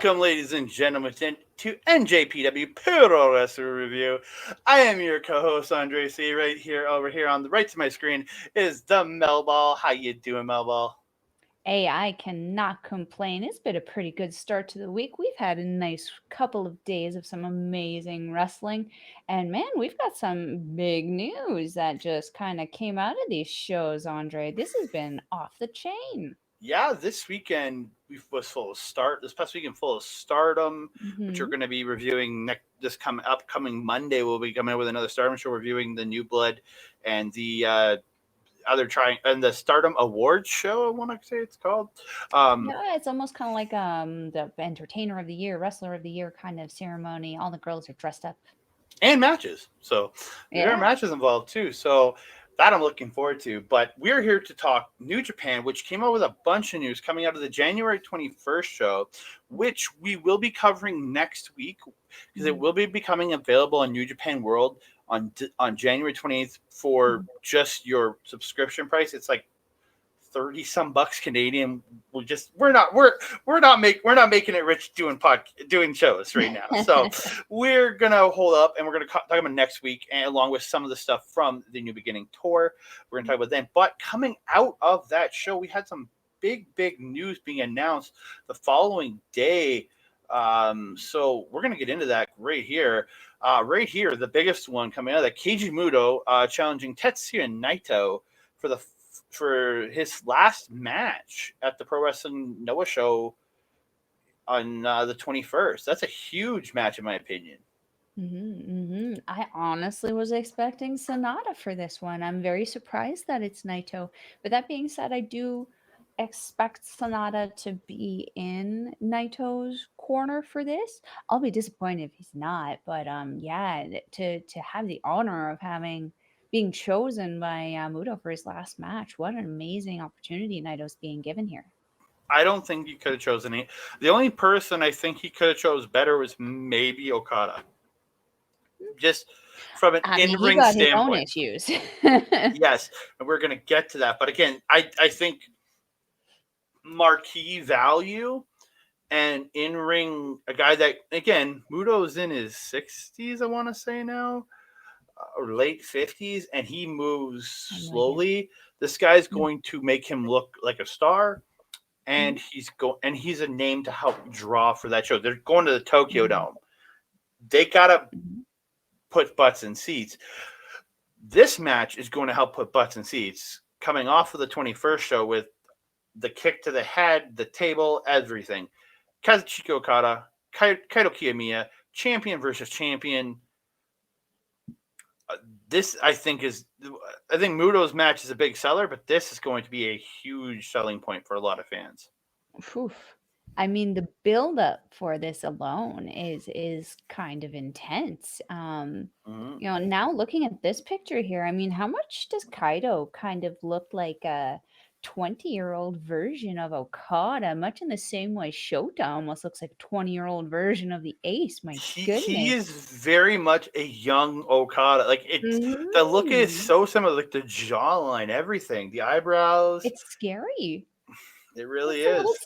Welcome, ladies and gentlemen, to NJPW Puroresu Review. I am your co-host, Andre C. Right here, over here on the right to my screen is the Melball. How you doing, Melball? Hey, I cannot complain. It's been a pretty good start to the week. We've had a nice couple of days of some amazing wrestling. And man, we've got some big news that just kind of came out of these shows, Andre. This has been off the chain. Yeah, this weekend was full of start. This past weekend full of Stardom, which we're Hmm. going to be reviewing upcoming Monday. We'll be coming out with another Stardom show reviewing the New Blood and the other trying and the Stardom Awards show. I want to say it's called. Um, Yeah, it's almost kind of like the entertainer of the year, wrestler of the year kind of ceremony. All the girls are dressed up. and matches. So there are Yeah. matches involved too. So that I'm looking forward to. But we're here to talk New Japan, which came out with a bunch of news coming out of the January 21st show, which we will be covering next week because it Mhm. will be becoming available on New Japan World on January 28th for just your subscription price. It's like 30 some bucks Canadian. We're not making it rich doing shows right now. So we're gonna hold up and we're gonna talk about next week and along with some of the stuff from the New Beginning tour. We're gonna talk about them. But coming out of that show, we had some big news being announced the following day. So we're gonna get into that right here. Right here, the biggest one coming out of that Keiji Muto challenging Tetsuya Naito for the for his last match at the Pro Wrestling Noah show on the 21st. That's a huge match, in my opinion. I honestly was expecting Sonata for this one. I'm very surprised that it's Naito. But that being said, I do expect Sonata to be in Naito's corner for this. I'll be disappointed if he's not. But yeah, to have the honor of having being chosen by Muto for his last match, what an amazing opportunity Naito's being given here. I don't think he could have chosen any. The only person I think he could have chose better was maybe Okada, just from an I mean, he in-ring got his own standpoint. issues. Yes, and we're going to get to that. But again, I think marquee value and in-ring a guy that again Muto's in his 60s, I want to say now, or late 50s, and he moves I'm with you. slowly. This guy's going to make him look like a star, and Mhm. he's a name to help draw for that show. They're going to the Tokyo Mhm. Dome. They gotta Mhm. put butts in seats. This match is going to help put butts in seats. Coming off of the 21st show with the kick to the head, the table, everything. Kazuchika Okada, Kaito Kiyomiya, champion versus champion. This I think Muto's match is a big seller, but this is going to be a huge selling point for a lot of fans. Oof. I mean, the buildup for this alone is kind of intense. Mm-hmm. Now looking at this picture here, I mean, how much does Kaido kind of look like a 20-year-old version of Okada, much in the same way Shota almost looks like a 20-year-old version of the Ace. My He is goodness. very much a young Okada. Like it's the look is Mhm. so similar, like the jawline, everything, the eyebrows. It's scary. It really It's a little is.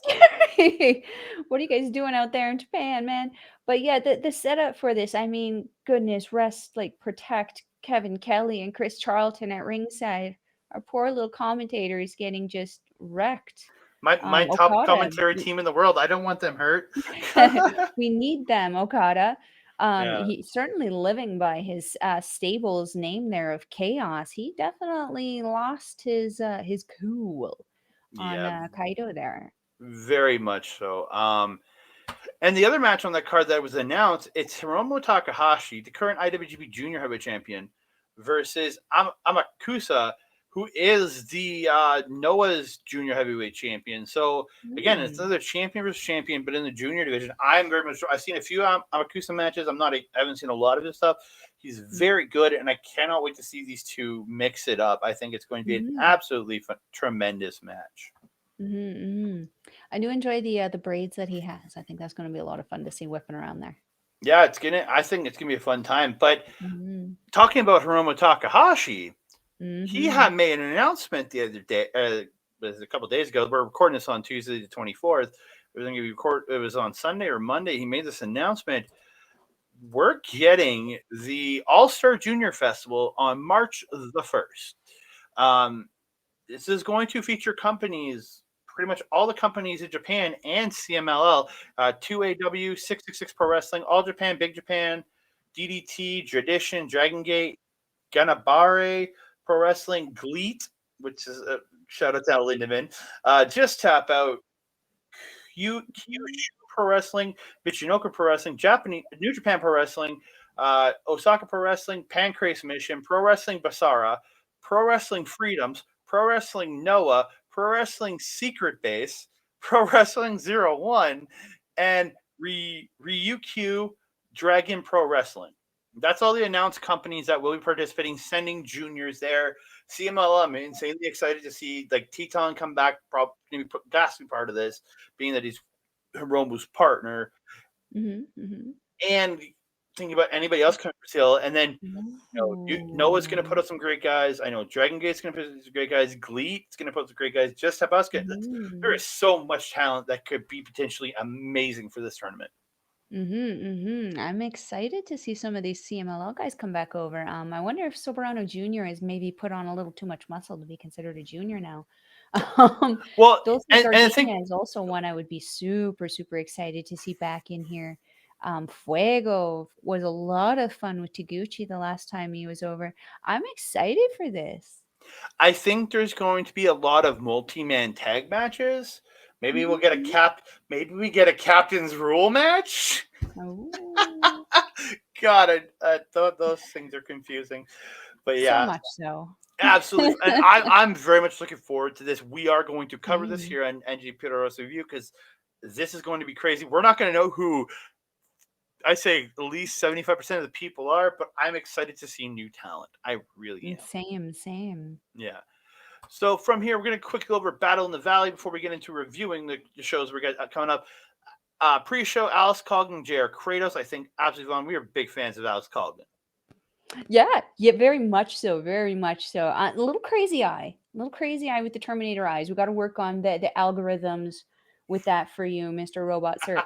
scary. What are you guys doing out there in Japan, man? But yeah, the setup for this, I mean, goodness, rest like protect Kevin Kelly and Chris Charlton at ringside. Our poor little commentator is getting just wrecked. My top Okada, commentary team in the world. I don't want them hurt. we need them, Okada. Yeah. He's certainly living by his stable's name there of chaos. He definitely lost his cool on Yeah, Kaido there. very much so. And the other match on that card that was announced, it's Hiromu Takahashi, the current IWGP Junior Heavyweight Champion, versus Amakusa, who is the Noah's Junior Heavyweight Champion. So again, it's Hmm. another champion versus champion, but in the junior division. I'm very much. I've seen a few Amakusa matches. I haven't seen a lot of his stuff. He's very good, and I cannot wait to see these two mix it up. I think it's going to be an Mhm, absolutely tremendous match. mhm, mhm. I do enjoy the braids that he has. I think that's gonna be a lot of fun to see whipping around there. Yeah, it's gonna. I think it's gonna be a fun time. But Mhm, talking about Hiromu Takahashi, he mhm, had made an announcement the other day, was a couple days ago. We're recording this on Tuesday the 24th. everything we record. It was on Sunday or Monday. He made this announcement. We're getting the All Star Junior Festival on March the 1st. Um, this is going to feature companies, pretty much all the companies in Japan and CMLL, 2AW, 666 Pro Wrestling, All Japan, Big Japan, DDT, Tradition, Dragon Gate, Ganabare Pro Wrestling, Gleet, which is a shout out to Lindemann, Just Tap Out, Kyushu Pro Wrestling, Michinoku Pro Wrestling, Japanese New Japan Pro Wrestling, Osaka Pro Wrestling, Pancrase Mission, Pro Wrestling Basara, Pro Wrestling Freedoms, Pro Wrestling Noah, Pro Wrestling Secret Base, Pro Wrestling Zero One, and Ryukyu Dragon Pro Wrestling. That's all the announced companies that will be participating, sending juniors there. CMLL, I'm insanely excited to see like Teton come back, probably vastly part of this, being that he's Hiromu's partner. And thinking about anybody else coming for sale, and then Noah's going to put up some great guys. I know Dragon Gate's going to put up some great guys. Gleet's going to put up some great guys. Just have us get. There is so much talent that could be potentially amazing for this tournament. I'm excited to see some of these CMLL guys come back over. I wonder if Soberano Jr. has maybe put on a little too much muscle to be considered a junior now. Well, Dulce and I Gardenia think is also one I would be super, super excited to see back in here. Fuego was a lot of fun with Taguchi the last time he was over. I'm excited for this. I think there's going to be a lot of multi-man tag matches. Maybe we'll get a cap. Maybe we get a captain's rule match. God, I thought those things are confusing, but yeah, so much so. Absolutely, and I'm very much looking forward to this. We are going to cover this here on NJPW Review because this is going to be crazy. We're not going to know who I say at least 75% of the people are, but I'm excited to see new talent. I really am. Same. Yeah. So from here, we're going to quickly go over Battle in the Valley before we get into reviewing the shows we got coming up. Pre-show, Alice Caughlin, JR Kratos. I think absolutely fun. We are big fans of Alice Caughlin. Yeah, very much so, very much so. A little crazy eye with the Terminator eyes. We got to work on the algorithms with that for you, Mr. Robot Sir.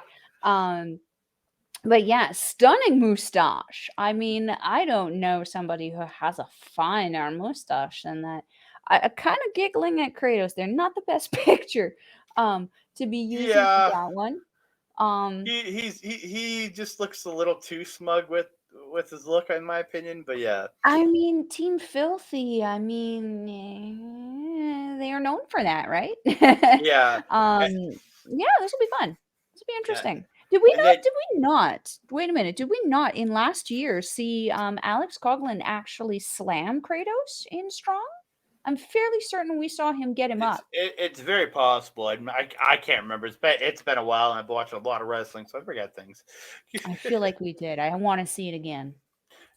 But yeah, stunning mustache. I mean, I don't know somebody who has a finer mustache than that. I kind of giggling at Kratos. They're not the best picture to be using for that one. He just looks a little too smug with his look, in my opinion. But yeah, I mean, Team Filthy. I mean, they are known for that, right? Yeah. Yeah, this will be fun. This will be interesting. Did we not? Wait a minute. Did we not in last year see Alex Caughlin actually slam Kratos in Strong? I'm fairly certain we saw him get him up. It's very possible. I can't remember. It's been a while, and I've watched a lot of wrestling, so I forget things. I feel like we did. I want to see it again.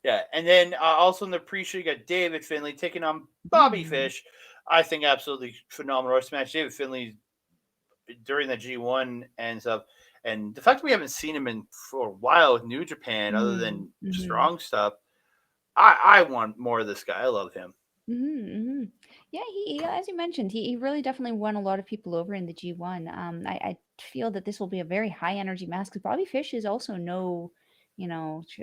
Yeah, and then also in the pre-show, you got David Finlay taking on Bobby Fish. I think absolutely phenomenal match. David Finlay during the G1 and stuff, and the fact that we haven't seen him for a while with New Japan, other than Strong stuff, I want more of this guy. I love him. Yeah, he as you mentioned, he really definitely won a lot of people over in the G1. I feel that this will be a very high energy match because Bobby Fish is also no,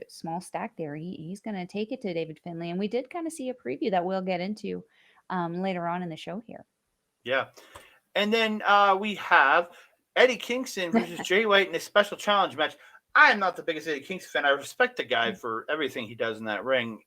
small stack there. He's going to take it to David Finlay, and we did kind of see a preview that we'll get into later on in the show here. Yeah, and then we have Eddie Kingston versus Jay White in a special challenge match. I am not the biggest Eddie Kingston fan. I respect the guy for everything he does in that ring.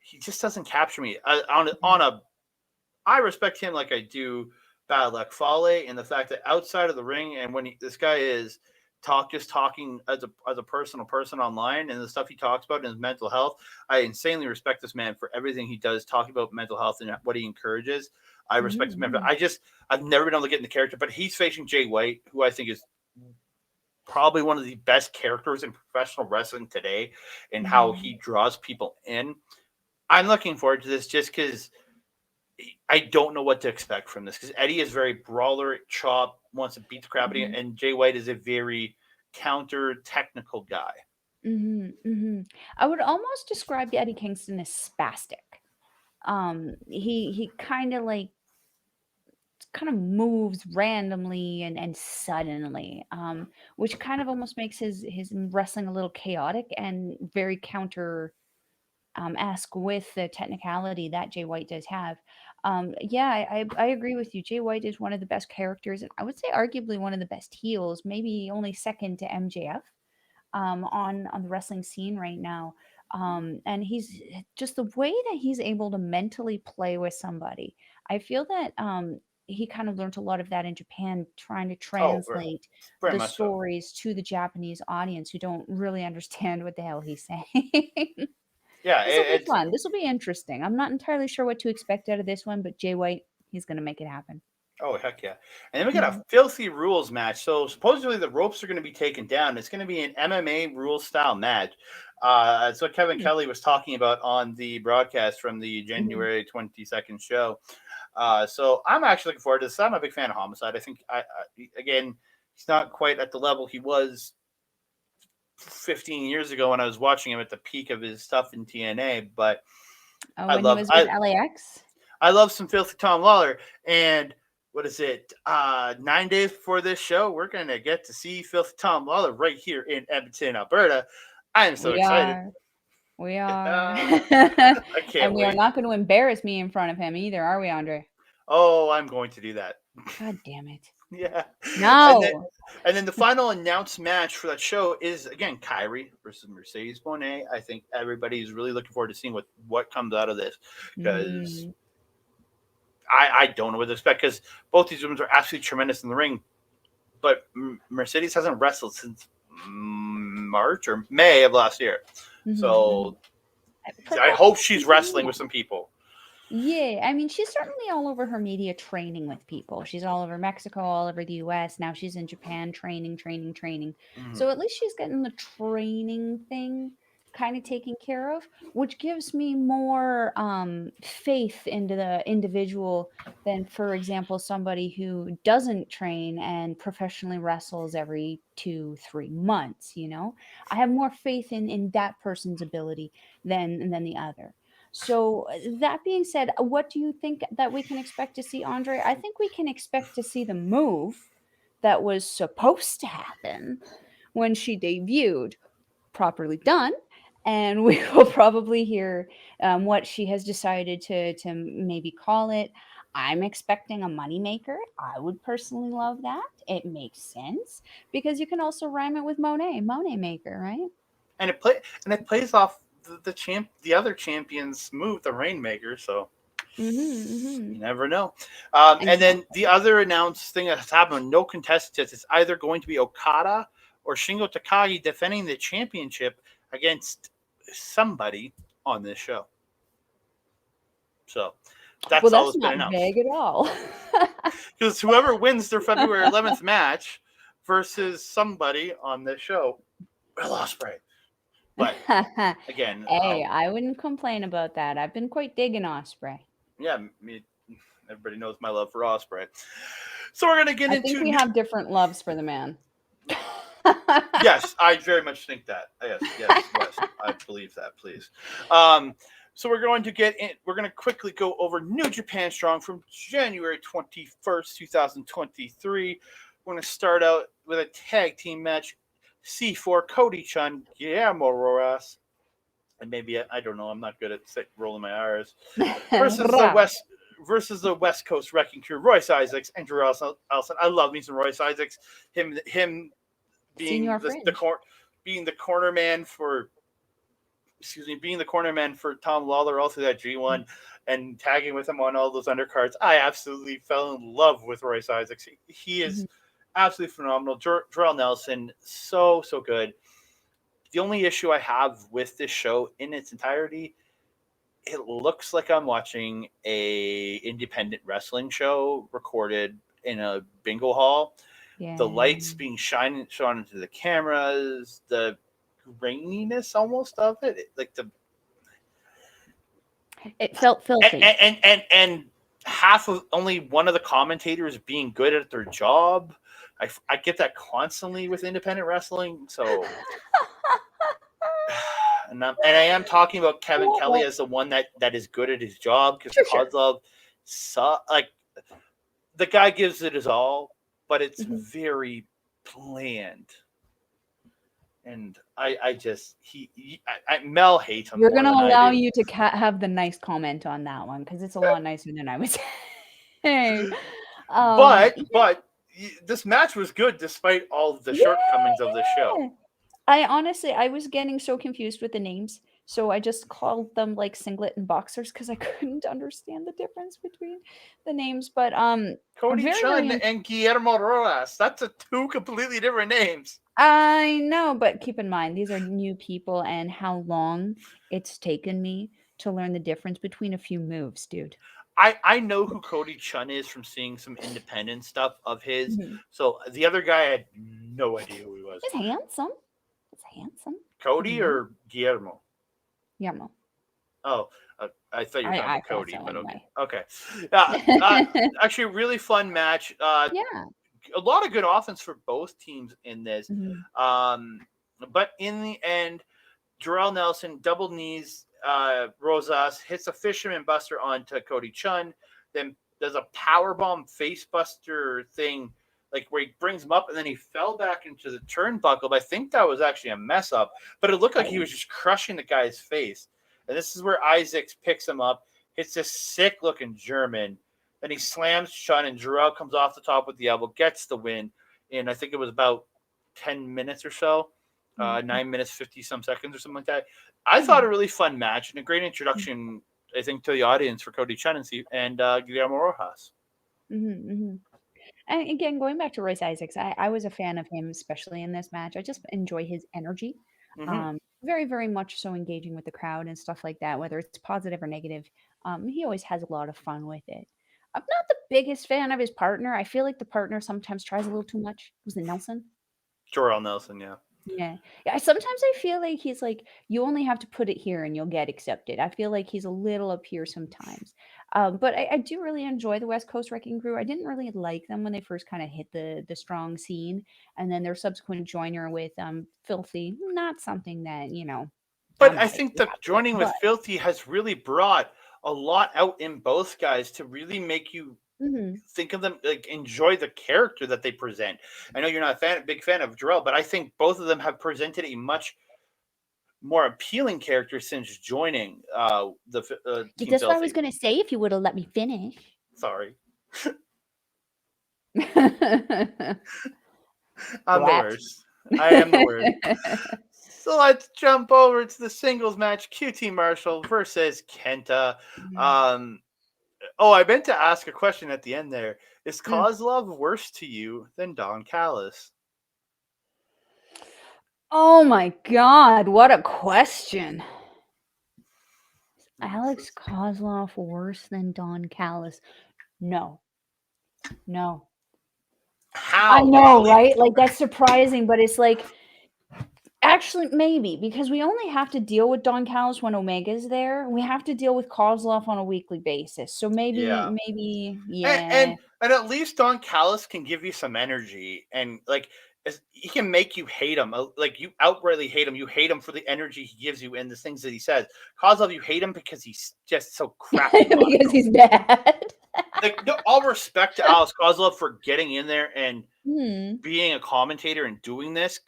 He just doesn't capture me I respect him like I do Bad Luck Fale, and the fact that outside of the ring and when this guy is talking as a personal person online and the stuff he talks about in his mental health, I insanely respect this man for everything he does, talking about mental health and what he encourages. I respect him. I've never been able to get in the character, but he's facing Jay White, who I think is probably one of the best characters in professional wrestling today, and how he draws people in. I'm looking forward to this just because I don't know what to expect from this, because Eddie is very brawler, chop, wants to beat the crap out of you, and Jay White is a very counter technical guy. I would almost describe Eddie Kingston as spastic. He kind of like kind of moves randomly and suddenly, which kind of almost makes his wrestling a little chaotic and very counter ask with the technicality that Jay White does have. Yeah, I agree with you. Jay White is one of the best characters, and I would say arguably one of the best heels, maybe only second to MJF on the wrestling scene right now. And he's just the way that he's able to mentally play with somebody. I feel that he kind of learned a lot of that in Japan, trying to Oh, very, translate very the much so. stories to the Japanese audience who don't really understand what the hell he's saying. Yeah, This will be it's fun. This will be interesting. I'm not entirely sure what to expect out of this one, but Jay White, he's going to make it happen. oh heck yeah. And then we got Mhm. a filthy rules match. So supposedly the ropes are going to be taken down. It's going to be an MMA rules style match. That's what Kevin Hmm. Kelly was talking about on the broadcast from the Mhm. January 22nd show. So I'm actually looking forward to this. I'm a big fan of Homicide. I think again, he's not quite at the level he was 15 years ago when I was watching him at the peak of his stuff in TNA, but I When he love was with LAX. I love some filthy Tom Lawlor. And what is it? 9 days before this show, we're gonna get to see filthy Tom Lawlor right here in Edmonton, Alberta. I am so We excited. are. We are. I And can't we are wait. not going to embarrass me in front of him either, are we, Andre? Oh, I'm going to do that. God damn it. Yeah. And then No. and then the final announced match for that show is again Kairi versus Mercedes Moné. I think everybody's really looking forward to seeing what comes out of this because Mm. I don't know what to expect because both these women are absolutely tremendous in the ring, but Mercedes hasn't wrestled since March or May of last year. Mhm. So I Perhaps hope this she's is the wrestling with one. some people. Yeah, I mean, she's certainly all over her media training with people. She's all over Mexico, all over the US. Now she's in Japan training, training, training. Mm. So at least she's getting the training thing kind of taken care of, which gives me more faith into the individual than, for example, somebody who doesn't train and professionally wrestles every 2, 3 months, you know? I have more faith in that person's ability than the other. So, that being said, what do you think that we can expect to see, Andre? I think we can expect to see the move that was supposed to happen when she debuted properly done. And we will probably hear what she has decided to maybe call it. I'm expecting a moneymaker. I would personally love that. It makes sense because you can also rhyme it with Monet maker, right? And it plays off the other champion's move, the Rainmaker. So Mm-hmm, mm-hmm. you never know. And then Exactly. the other announced thing that has happened, no contestants, is either going to be Okada or Shingo Takagi defending the championship against somebody on this show. So Well, that's all that's that's been not announced. vague at all. Because whoever wins their February 11th match versus somebody on this show, Will Ospreay. But again, Hey, I wouldn't complain about that. I've been quite digging Osprey. yeah, everybody knows my love for Ospreay. So we're gonna get I think into we have different loves for the man. yes, I very much think that. Yes, I believe that. Please. Um, so we're going to get in. We're going to quickly go over New Japan Strong from January 21st, 2023. We're going to start out with a tag team match. C4 Cody Chhun Guillermo Rosas, and maybe I don't know. I'm not good at rolling my R's. Versus the Ra. West Coast Wrecking Crew, Royce Isaacs and Jorel Elson. I love me some Royce Isaacs. Him being Senior Fringe. being the corner man for being the corner man for Tom Lawlor all through that G1 and tagging with him on all those undercards. I absolutely fell in love with Royce Isaacs. He is Mhm. absolutely phenomenal. Jorel Nelson, so good. The only issue I have with this show in its entirety, it looks like I'm watching a independent wrestling show recorded in a bingo hall. The Yeah. lights being shone into the cameras, the graininess almost of it, like the It felt filthy. and half of only one of the commentators being good at their job. I get that constantly with independent wrestling. So, and I am talking about Kevin Kelly Well, as the one that is good at his job because sure, sure. Kozlov, like the guy gives it his all, but it's Mhm. very bland. And I just Mel hates him We're more gonna than I allow do. you to have the nice comment on that one because it's a lot nicer than I would say. But Yeah, but this match was good despite all the yeah, shortcomings of the show. yeah. I honestly, I was getting so confused with the names, so I just called them like singlet and boxers because I couldn't understand the difference between the names. But Cody very very. Chhun and Guillermo Rosas. That's a two completely different names. I know, but keep in mind these are new people and how long it's taken me to learn the difference between a few moves, dude. I know who Cody Chhun is from seeing some independent stuff of his. Mhm. So the other guy I had no idea who he was. He's handsome. He's handsome. You Cody know? or Guillermo? Yeah, Mo. Oh, I thought you were talking I about thought Cody, so but okay. anyway. Okay. Actually, a really fun match. Yeah. A lot of good offense for both teams in this. Mhm. But in the end, Jorel Nelson double knees Rosas, hits a fisherman buster onto Cody Chhun, then does a power bomb face buster thing, like where he brings him up and then he fell back into the turnbuckle. But I think that was actually a mess up. But it looked like he Oh. was just crushing the guy's face. And this is where Isaacs picks him up, hits this sick looking German. Then he slams Chhun and Jorel comes off the top with the elbow, gets the win. And I think it was about 10 minutes or so. Mhm. 9 minutes 50 some seconds or something like that. I thought Yeah. a really fun match and a great introduction, I think, to the audience for Cody Chhun and Guillermo Rojas. Mhm, mhm. And again, going back to Royce Isaacs, I was a fan of him, especially in this match. I just enjoy his energy. Mm-hmm. Very, very much so engaging with the crowd and stuff like that, whether it's positive or negative. He always has a lot of fun with it. I'm not the biggest fan of his partner. I feel like the partner sometimes tries a little too much. Was it Nelson? Jorel Nelson, yeah. Yeah. Yeah, sometimes I feel like he's like, "You only have to put it here and you'll get accepted." I feel like he's a little up here sometimes. But I do really enjoy the West Coast Wrecking Crew. I didn't really like them when they first kinda hit the strong scene, and then their subsequent joiner with, Filthy, not something that, I'm But I not think too the happy with, joining with but Filthy has really brought a lot out in both guys to really make you Mhm. think of them, like enjoy the character that they present. I know you're not big fan of Jorel, but I think both of them have presented a much more appealing character since joining the Team That's what I was Filthy. gonna say if you would have let me finish. Sorry, I'm the Brat. worst. I am the worst. So let's jump over to the singles match: QT Marshall versus Kenta. Mhm. Um, oh, I meant to ask a question at the end there. Is Mm. Kozlov worse to you than Don Callis? Oh my god, what a question. Alex Kozlov worse than Don Callis? No. No. I How? know, right? Like, that's surprising, but it's like actually, maybe, because we only have to deal with Don Callis when Omega's there. We have to deal with Kozlov on a weekly basis. So Yeah. maybe, And, yeah. and and at least Don Callis can give you some energy and like he can make you hate him. Like you outrightly hate him. You hate him for the energy he gives you and the things that he says. Kozlov, you hate him because he's just so crappy Because macho. he's bad. Like no, all respect to Alex Kozlov for getting in there and Mhm. being a commentator and doing this,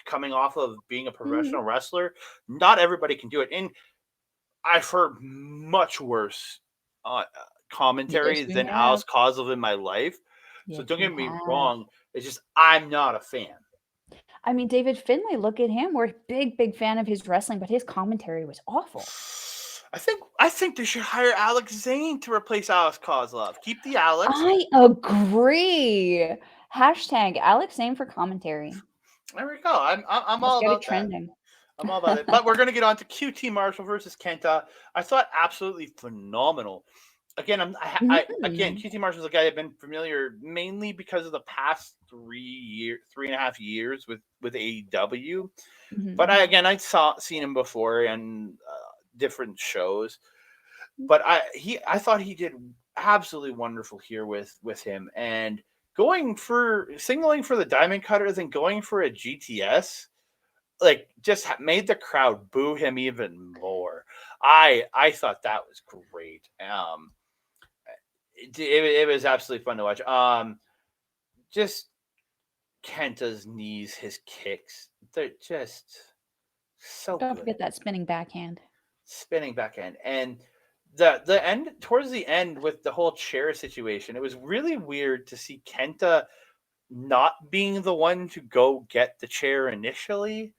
coming off of being a Mhm. professional wrestler. Not everybody can do it, and I've heard much worse Yes, commentary you than have. Alex Kozlov in my life. So Yes, don't you get me have. wrong. It's just I'm not a fan. I mean, David Finlay, look at him. We're a big, big fan of his wrestling, but his commentary was awful. I think they should hire Alex Zane to replace Alex Kozlov. Keep the Alex. I agree. Hashtag Alex Zane for commentary. There we go. I'm Let's all get it about that. trending. I'm all about it. But we're gonna get on to QT Marshall versus Kenta. I thought absolutely phenomenal. Again, again Mhm. QT Marshall's a guy I've been familiar mainly because of the past 3.5 years with AEW. Mhm, But mhm. I'd seen him before in different shows. Mm. But I thought he did absolutely wonderful here with him and going for signaling for the Diamond Cutter, then going for a GTS like just made the crowd boo him even more. I thought that was great. it was absolutely fun to watch. Just Kenta's knees, his kicks, they're just so Don't good. forget that spinning backhand. Spinning backhand, and the end towards the end with the whole chair situation, it was really weird to see Kenta not being the one to go get the chair initially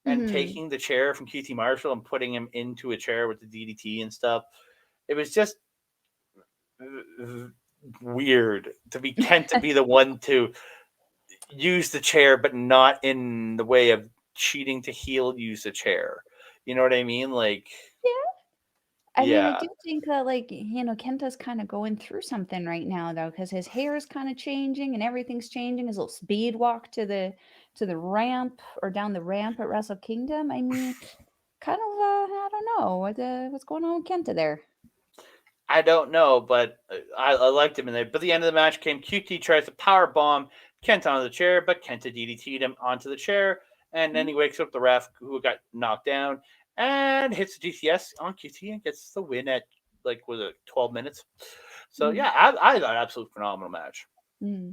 and Mm-hmm. taking the chair from QT Marshall and putting him into a chair with the DDT and stuff. It was just weird to be Kent to be the one to use the chair, but not in the way of cheating to heel use the chair. You know what I mean? Like, I mean, I yeah, do think that, like, Kenta's kind of going through something right now, though, because his hair is kind of changing and everything's changing. His little speed walk to the ramp or down the ramp at Wrestle Kingdom. I mean, kind of, I don't know what's going on with Kenta there. I don't know, but I liked him in there. But the end of the match came. QT tries to power bomb Kenta onto the chair, but Kenta DDT'd him onto the chair, and then he wakes up the ref who got knocked down and hits the GTS on QT and gets the win at like was it 12 minutes. So Mm-hmm. yeah, I thought absolute phenomenal match. Mm-hmm.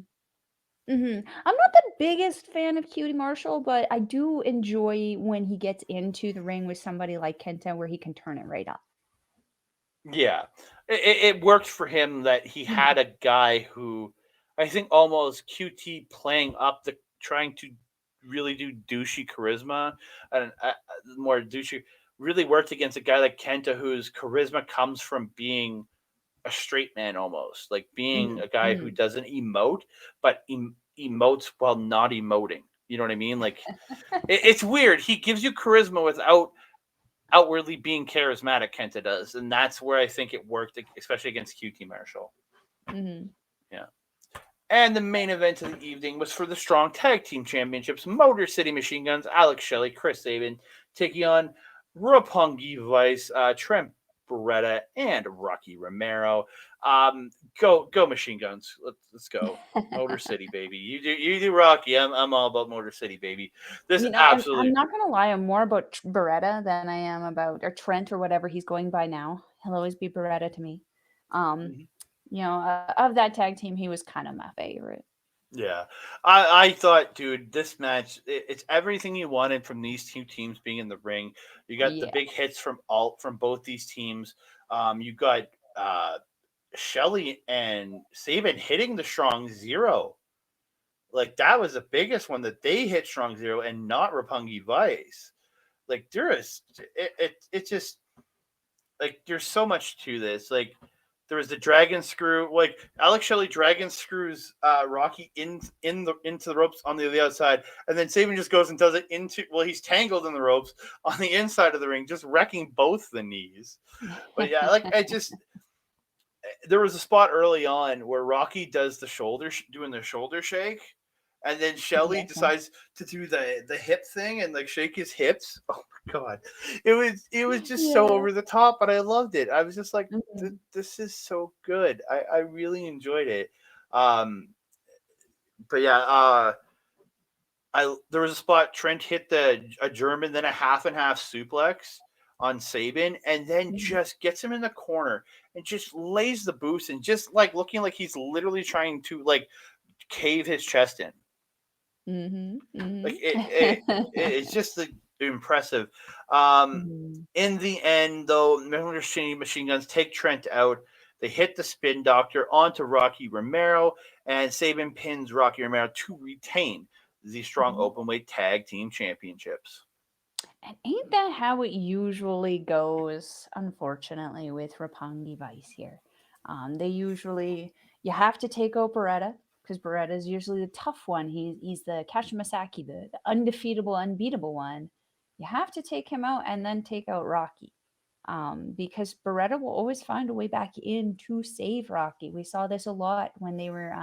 I'm not the biggest fan of Cutie Marshall, but I do enjoy when he gets into the ring with somebody like Kenta where he can turn it right up. Yeah, it worked for him that he Mhm. had a guy who I think almost QT playing up the trying to really do douchey charisma and more douchey really worked against a guy like Kenta whose charisma comes from being a straight man almost like being Mhm. a guy who Mhm. doesn't emote but emotes while not emoting. You know what I mean? Like it's weird. He gives you charisma without outwardly being charismatic. Kenta does, and that's where I think it worked, especially against QT Marshall. Mhm. Yeah. And the main event of the evening was for the Strong Tag Team Championships. Motor City Machine Guns, Alex Shelley, Chris Sabin taking on Roppongi Vice, Trent Beretta, and Rocky Romero. Go Machine Guns. Let's go. Motor City, baby. You do Rocky. I'm all about Motor City, baby. This I'm absolutely. not gonna lie, I'm more about Beretta than I am about or Trent or whatever he's going by now. He'll always be Beretta to me. Um, Mhm. of that tag team, he was kind of my favorite. Yeah, I thought, dude, this match it's everything you wanted from these two teams being in the ring. You got the Yeah. big hits from both these teams. You got uh Shelley and Sabin hitting the strong zero. Like that was the biggest one that they hit strong zero and not Roppongi Vice. Like there is it just like there's so much to this. Like there was the dragon screw, like Alex Shelley dragon screws Rocky into the ropes on the outside, and then Sabin just goes and does it into he's tangled in the ropes on the inside of the ring, just wrecking both the knees. But yeah, like I just there was a spot early on where Rocky does doing the shoulder shake, and then Shelley Yes. decides to do the hip thing and like shake his hips. Oh my god, it was just so Yeah. over the top, but I loved it. I was just like, Mhm. this is so good. I really enjoyed it. Um, but yeah, I there was a spot Trent hit a German, then a half and half suplex on Sabin, and then Mhm. just gets him in the corner and just lays the boost and just like looking like he's literally trying to like cave his chest in. Mhm. Like Mhm. it's just like, impressive. Um, Mhm. in the end, though, Machine Guns take Trent out. They hit the spin doctor onto Rocky Romero, and Sabin pins Rocky Romero to retain the strong Mhm. openweight tag team championships. And ain't that how it usually goes, unfortunately, with Roppongi Vice here? They usually, you have to take out Beretta, because Beretta is usually the tough one. He's the Kashimasaki, the undefeatable, unbeatable one. You have to take him out and then take out Rocky. Because Beretta will always find a way back in to save Rocky. We saw this a lot when they were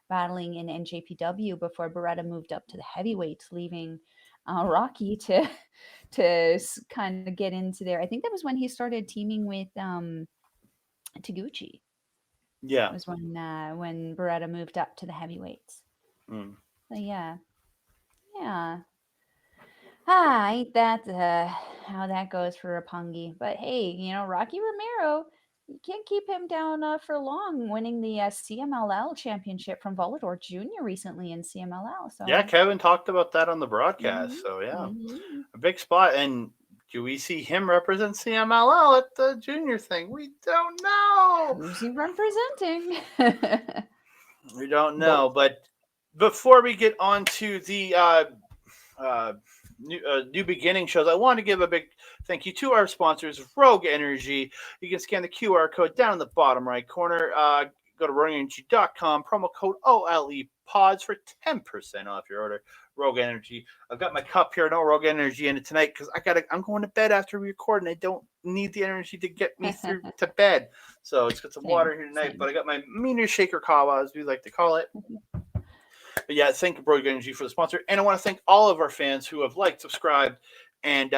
battling in NJPW before Beretta moved up to the heavyweights, leaving Rocky to kind of get into there. I think that was when he started teaming with Taguchi. Yeah. Was when Beretta moved up to the heavyweights. Mm. So yeah, yeah. Ain't that how that goes for Rapungi? But hey, Rocky Romero. You can't keep him down for long, winning the CMLL championship from Volador Jr. recently in CMLL. Yeah, So, Kevin talked about that on the broadcast. mhm, So yeah, mhm. a big spot. And do we see him represent CMLL at the junior thing? We don't know. Who's he representing? We don't Both. know. But before we get on to the uh, new beginning shows, I want to give a big thank you to our sponsors, Rogue Energy. You can scan the QR code down in the bottom right corner. Go to rogueenergy.com, promo code OLE pods for 10% off your order. Rogue Energy. I've got my cup here, no Rogue Energy in it tonight because I'm going to bed after we record and I don't need the energy to get me through to bed. So it's got some water here tonight, but I got my meaner shaker kawa, as we like to call it. But yeah, thank Rogue Energy for the sponsor, and I want to thank all of our fans who have liked, subscribed, and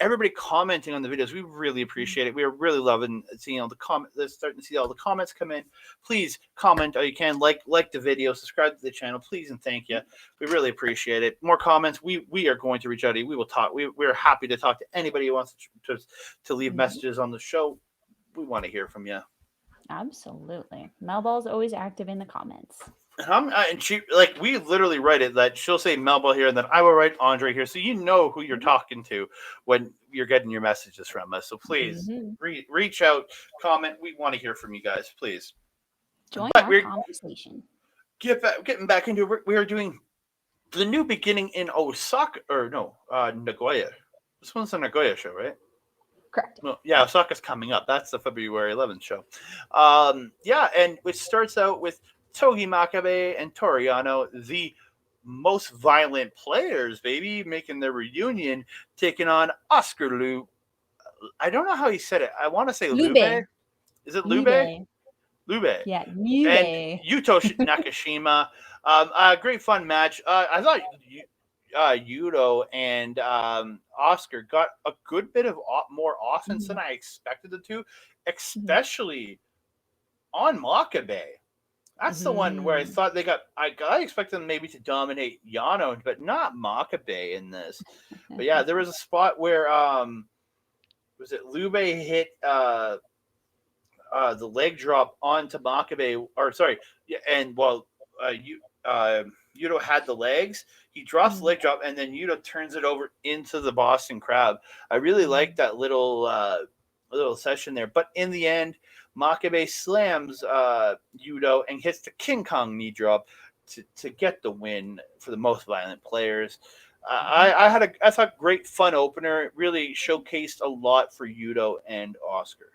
everybody commenting on the videos. We really appreciate it. We are really loving seeing all the comments. Starting to see all the comments come in. Please comment all you can. Like the video, subscribe to the channel, please, and thank you. We really appreciate it. More comments. We are going to reach out to you. We will talk. We're happy to talk to anybody who wants to leave messages on the show. We want to hear from you. Absolutely. Melball's always active in the comments. And she, like, we literally write it that she'll say Melball here and then I will write Andre here, so you know who you're talking to when you're getting your messages from us. So please reach out, comment. We want to hear from you guys, please. Join our conversation. Getting back into it, we are doing the new beginning in Osaka, or no, Nagoya. This one's a Nagoya show, right? Correct. Well, yeah, Osaka's coming up. That's the February 11th show. Yeah, and it starts out with Togi Makabe and Toriano, the most violent players, baby, making their reunion, taking on Oscar Lube. I don't know how he said it. I want to say Lube. Is it Lube? Lube. Yeah, Lube. And Yuto Nakashima. A great fun match. I thought Yuto and Oscar got a good bit of more offense than I expected them to, especially on Makabe. That's the one where I thought they got. I expected them maybe to dominate Yano, but not Makabe in this. But yeah, there was a spot where was it Lube hit the leg drop onto Makabe, or sorry, yeah, and while Yuto had the legs, he drops the leg drop, and then Yuto turns it over into the Boston Crab. I really like that little session there. But in the end, Makabe slams Yuto and hits the King Kong knee drop to get the win for the most violent players. I thought great fun opener. It really showcased a lot for Yuto and Oscar.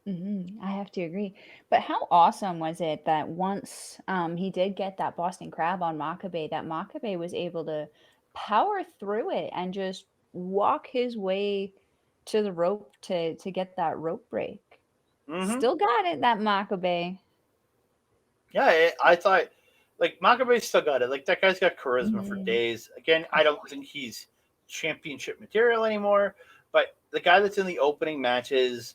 I have to agree. But how awesome was it that once he did get that Boston Crab on Makabe, that Makabe was able to power through it and just walk his way to the rope to get that rope break. Still got it, that Makabe. Yeah, I thought, like, Makabe still got it. Like, that guy's got charisma for days. Again, I don't think he's championship material anymore, but the guy that's in the opening matches,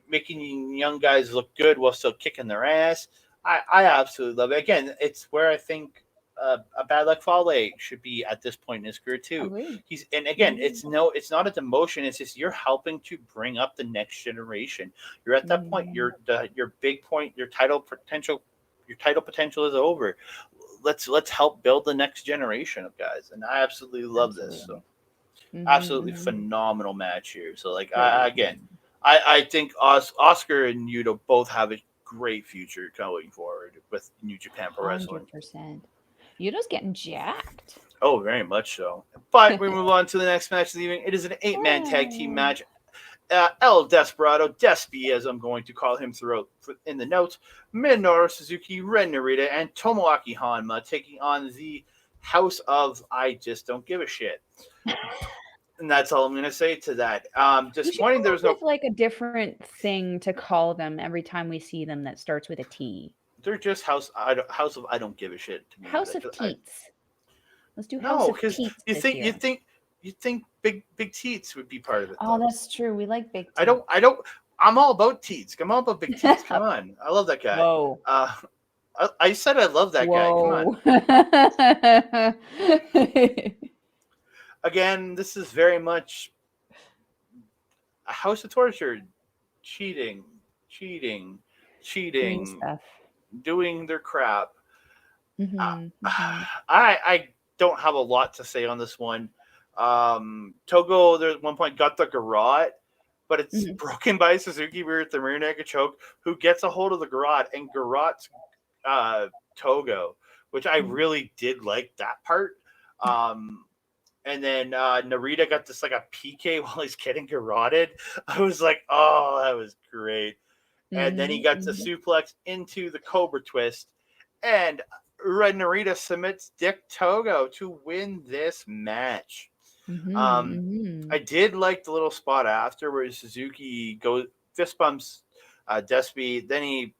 making young guys look good while still kicking their ass, I absolutely love it. Again, it's where I think a Bad Luck Fale should be at this point in his career too. Agreed. It's not a demotion. It's just you're helping to bring up the next generation. You're at that point. Your big point. Your title potential is over. Let's help build the next generation of guys, and I absolutely love this. So, absolutely phenomenal match here. So, like, I think Oscar and Yuto both have a great future going forward with New Japan Pro Wrestling. 100%. Yuto's getting jacked. Oh, very much so. But we move on to the next match of the evening. It is an 8-man tag team match. El Desperado, Despy, as I'm going to call him throughout in the notes, Minoru Suzuki, Ren Narita, and Tomoaki Honma taking on the House of I Just Don't Give a Shit. And that's all I'm going to say to that. Disappointing there was no... like a different thing to call them every time we see them that starts with a T. They're just House of I Don't Give a Shit to me. House of Teats. Let's do House of Teats. No, because you think big teats would be part of it. Oh, that's true. We like big teats. I don't. I'm all about teats. I'm all about big teats. Come on, I love that guy. Whoa. I said I love that guy. Come on. Again, this is very much a House of Torture, cheating, cheating, doing cheating, stuff. doing their crap. Mm-hmm, mm-hmm, I don't have a lot to say on this one. Togo, there at one point got the garrote, but it's mm-hmm. broken by Suzuki with the rear naked choke, who gets a hold of the garrote and garrotes Togo, which I really did like that part. Um, and then Narita got this like a PK while he's getting garroted. I was like, oh, that was great. And then he Mm-hmm, got the mm-hmm, suplex into the Cobra twist, and Red Narita submits Dick Togo to win this match. mm-hmm, Um, mm-hmm. I did like the little spot after where Suzuki goes fist bumps Despy, then he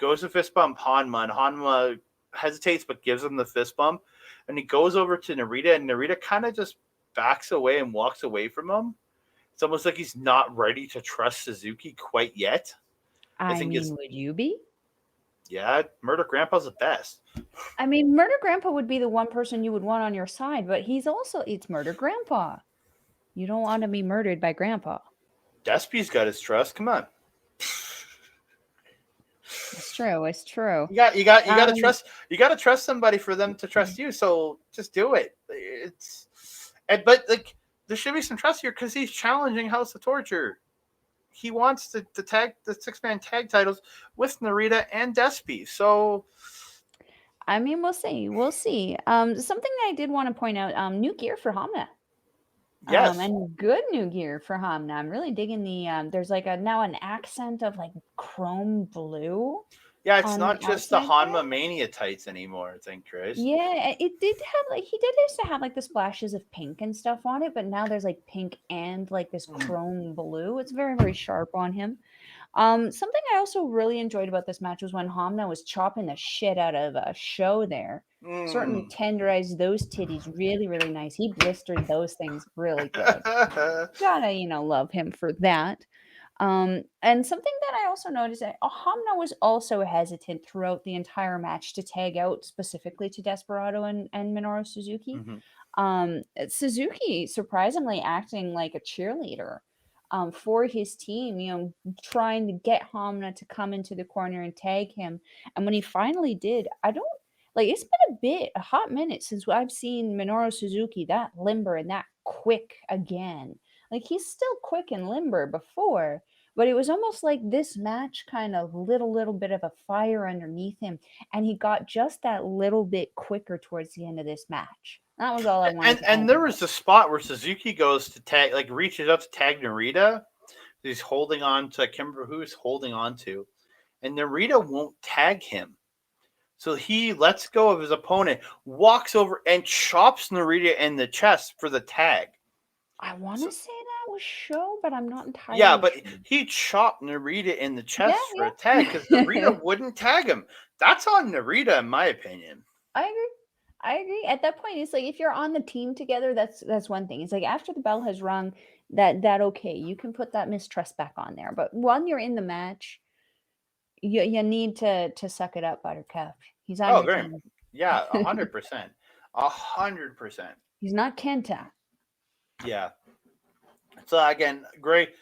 goes to fist bump Hanma, and Hanma hesitates but gives him the fist bump, and he goes over to Narita, and Narita kind of just backs away and walks away from him. It's almost like he's not ready to trust Suzuki quite yet. I I think it's mean, would you be? yeah, Murder Grandpa's the best. I mean, Murder Grandpa would be the one person you would want on your side, but it's Murder Grandpa. You don't want to be murdered by Grandpa. Despy's got his trust. Come on. It's true. It's true. You got to Um, trust somebody for them to trust you. So just do it. But like there should be some trust here because he's challenging House of Torture. He wants to tag the 6-man tag titles with Narita and Despy. So I mean, we'll see. We'll see. Something that I did want to point out, new gear for Hamna. yes, And good new gear for Hamna. I'm really digging there's like now an accent of like chrome blue yeah, it's on the not just the outside there. Hanma Mania tights anymore. I think, Chris. Yeah, it did have like he did used to have like the splashes of pink and stuff on it, but now there's like pink and like this chrome blue. It's very, very sharp on him. Something I also really enjoyed about this match was when Hamna was chopping the shit out of a show there. Certainly Mm. tenderized those titties really, really nice. He blistered those things really good. Gotta, love him for that. And something that I also noticed that Hamna was also hesitant throughout the entire match to tag out specifically to Desperado and Minoru Suzuki. Mhm. Suzuki surprisingly acting like a cheerleader for his team, trying to get Hamna to come into the corner and tag him. And when he finally did, I don't like it's been a hot minute since I've seen Minoru Suzuki that limber and that quick again. Like he's still quick and limber before, but it was almost like this match kind of lit a little bit of a fire underneath him, and he got just that little bit quicker towards the end of this match. That was all I wanted And to and point there out. was a spot where Suzuki goes to tag, like reaches up to tag Narita. He's holding on to, I can't remember who he's holding on to, and Narita won't tag him. So he lets go of his opponent, walks over and chops Narita in the chest for the tag. I want So to say that was show, but I'm not yeah, entirely but sure. he chopped Narita in the Yeah, chest for a tag because yeah. Narita wouldn't tag him. That's on Narita, in my opinion. I agree. I agree. At that point, it's like if you're on the team together, that's one thing. It's like after the bell has rung, that okay, you can put that mistrust back on there. But when you're in the match, you need to suck it up, Buttercup. He's on Oh, your very, team. yeah, 100%, 100%. He's not Kenta. Yeah. So again, great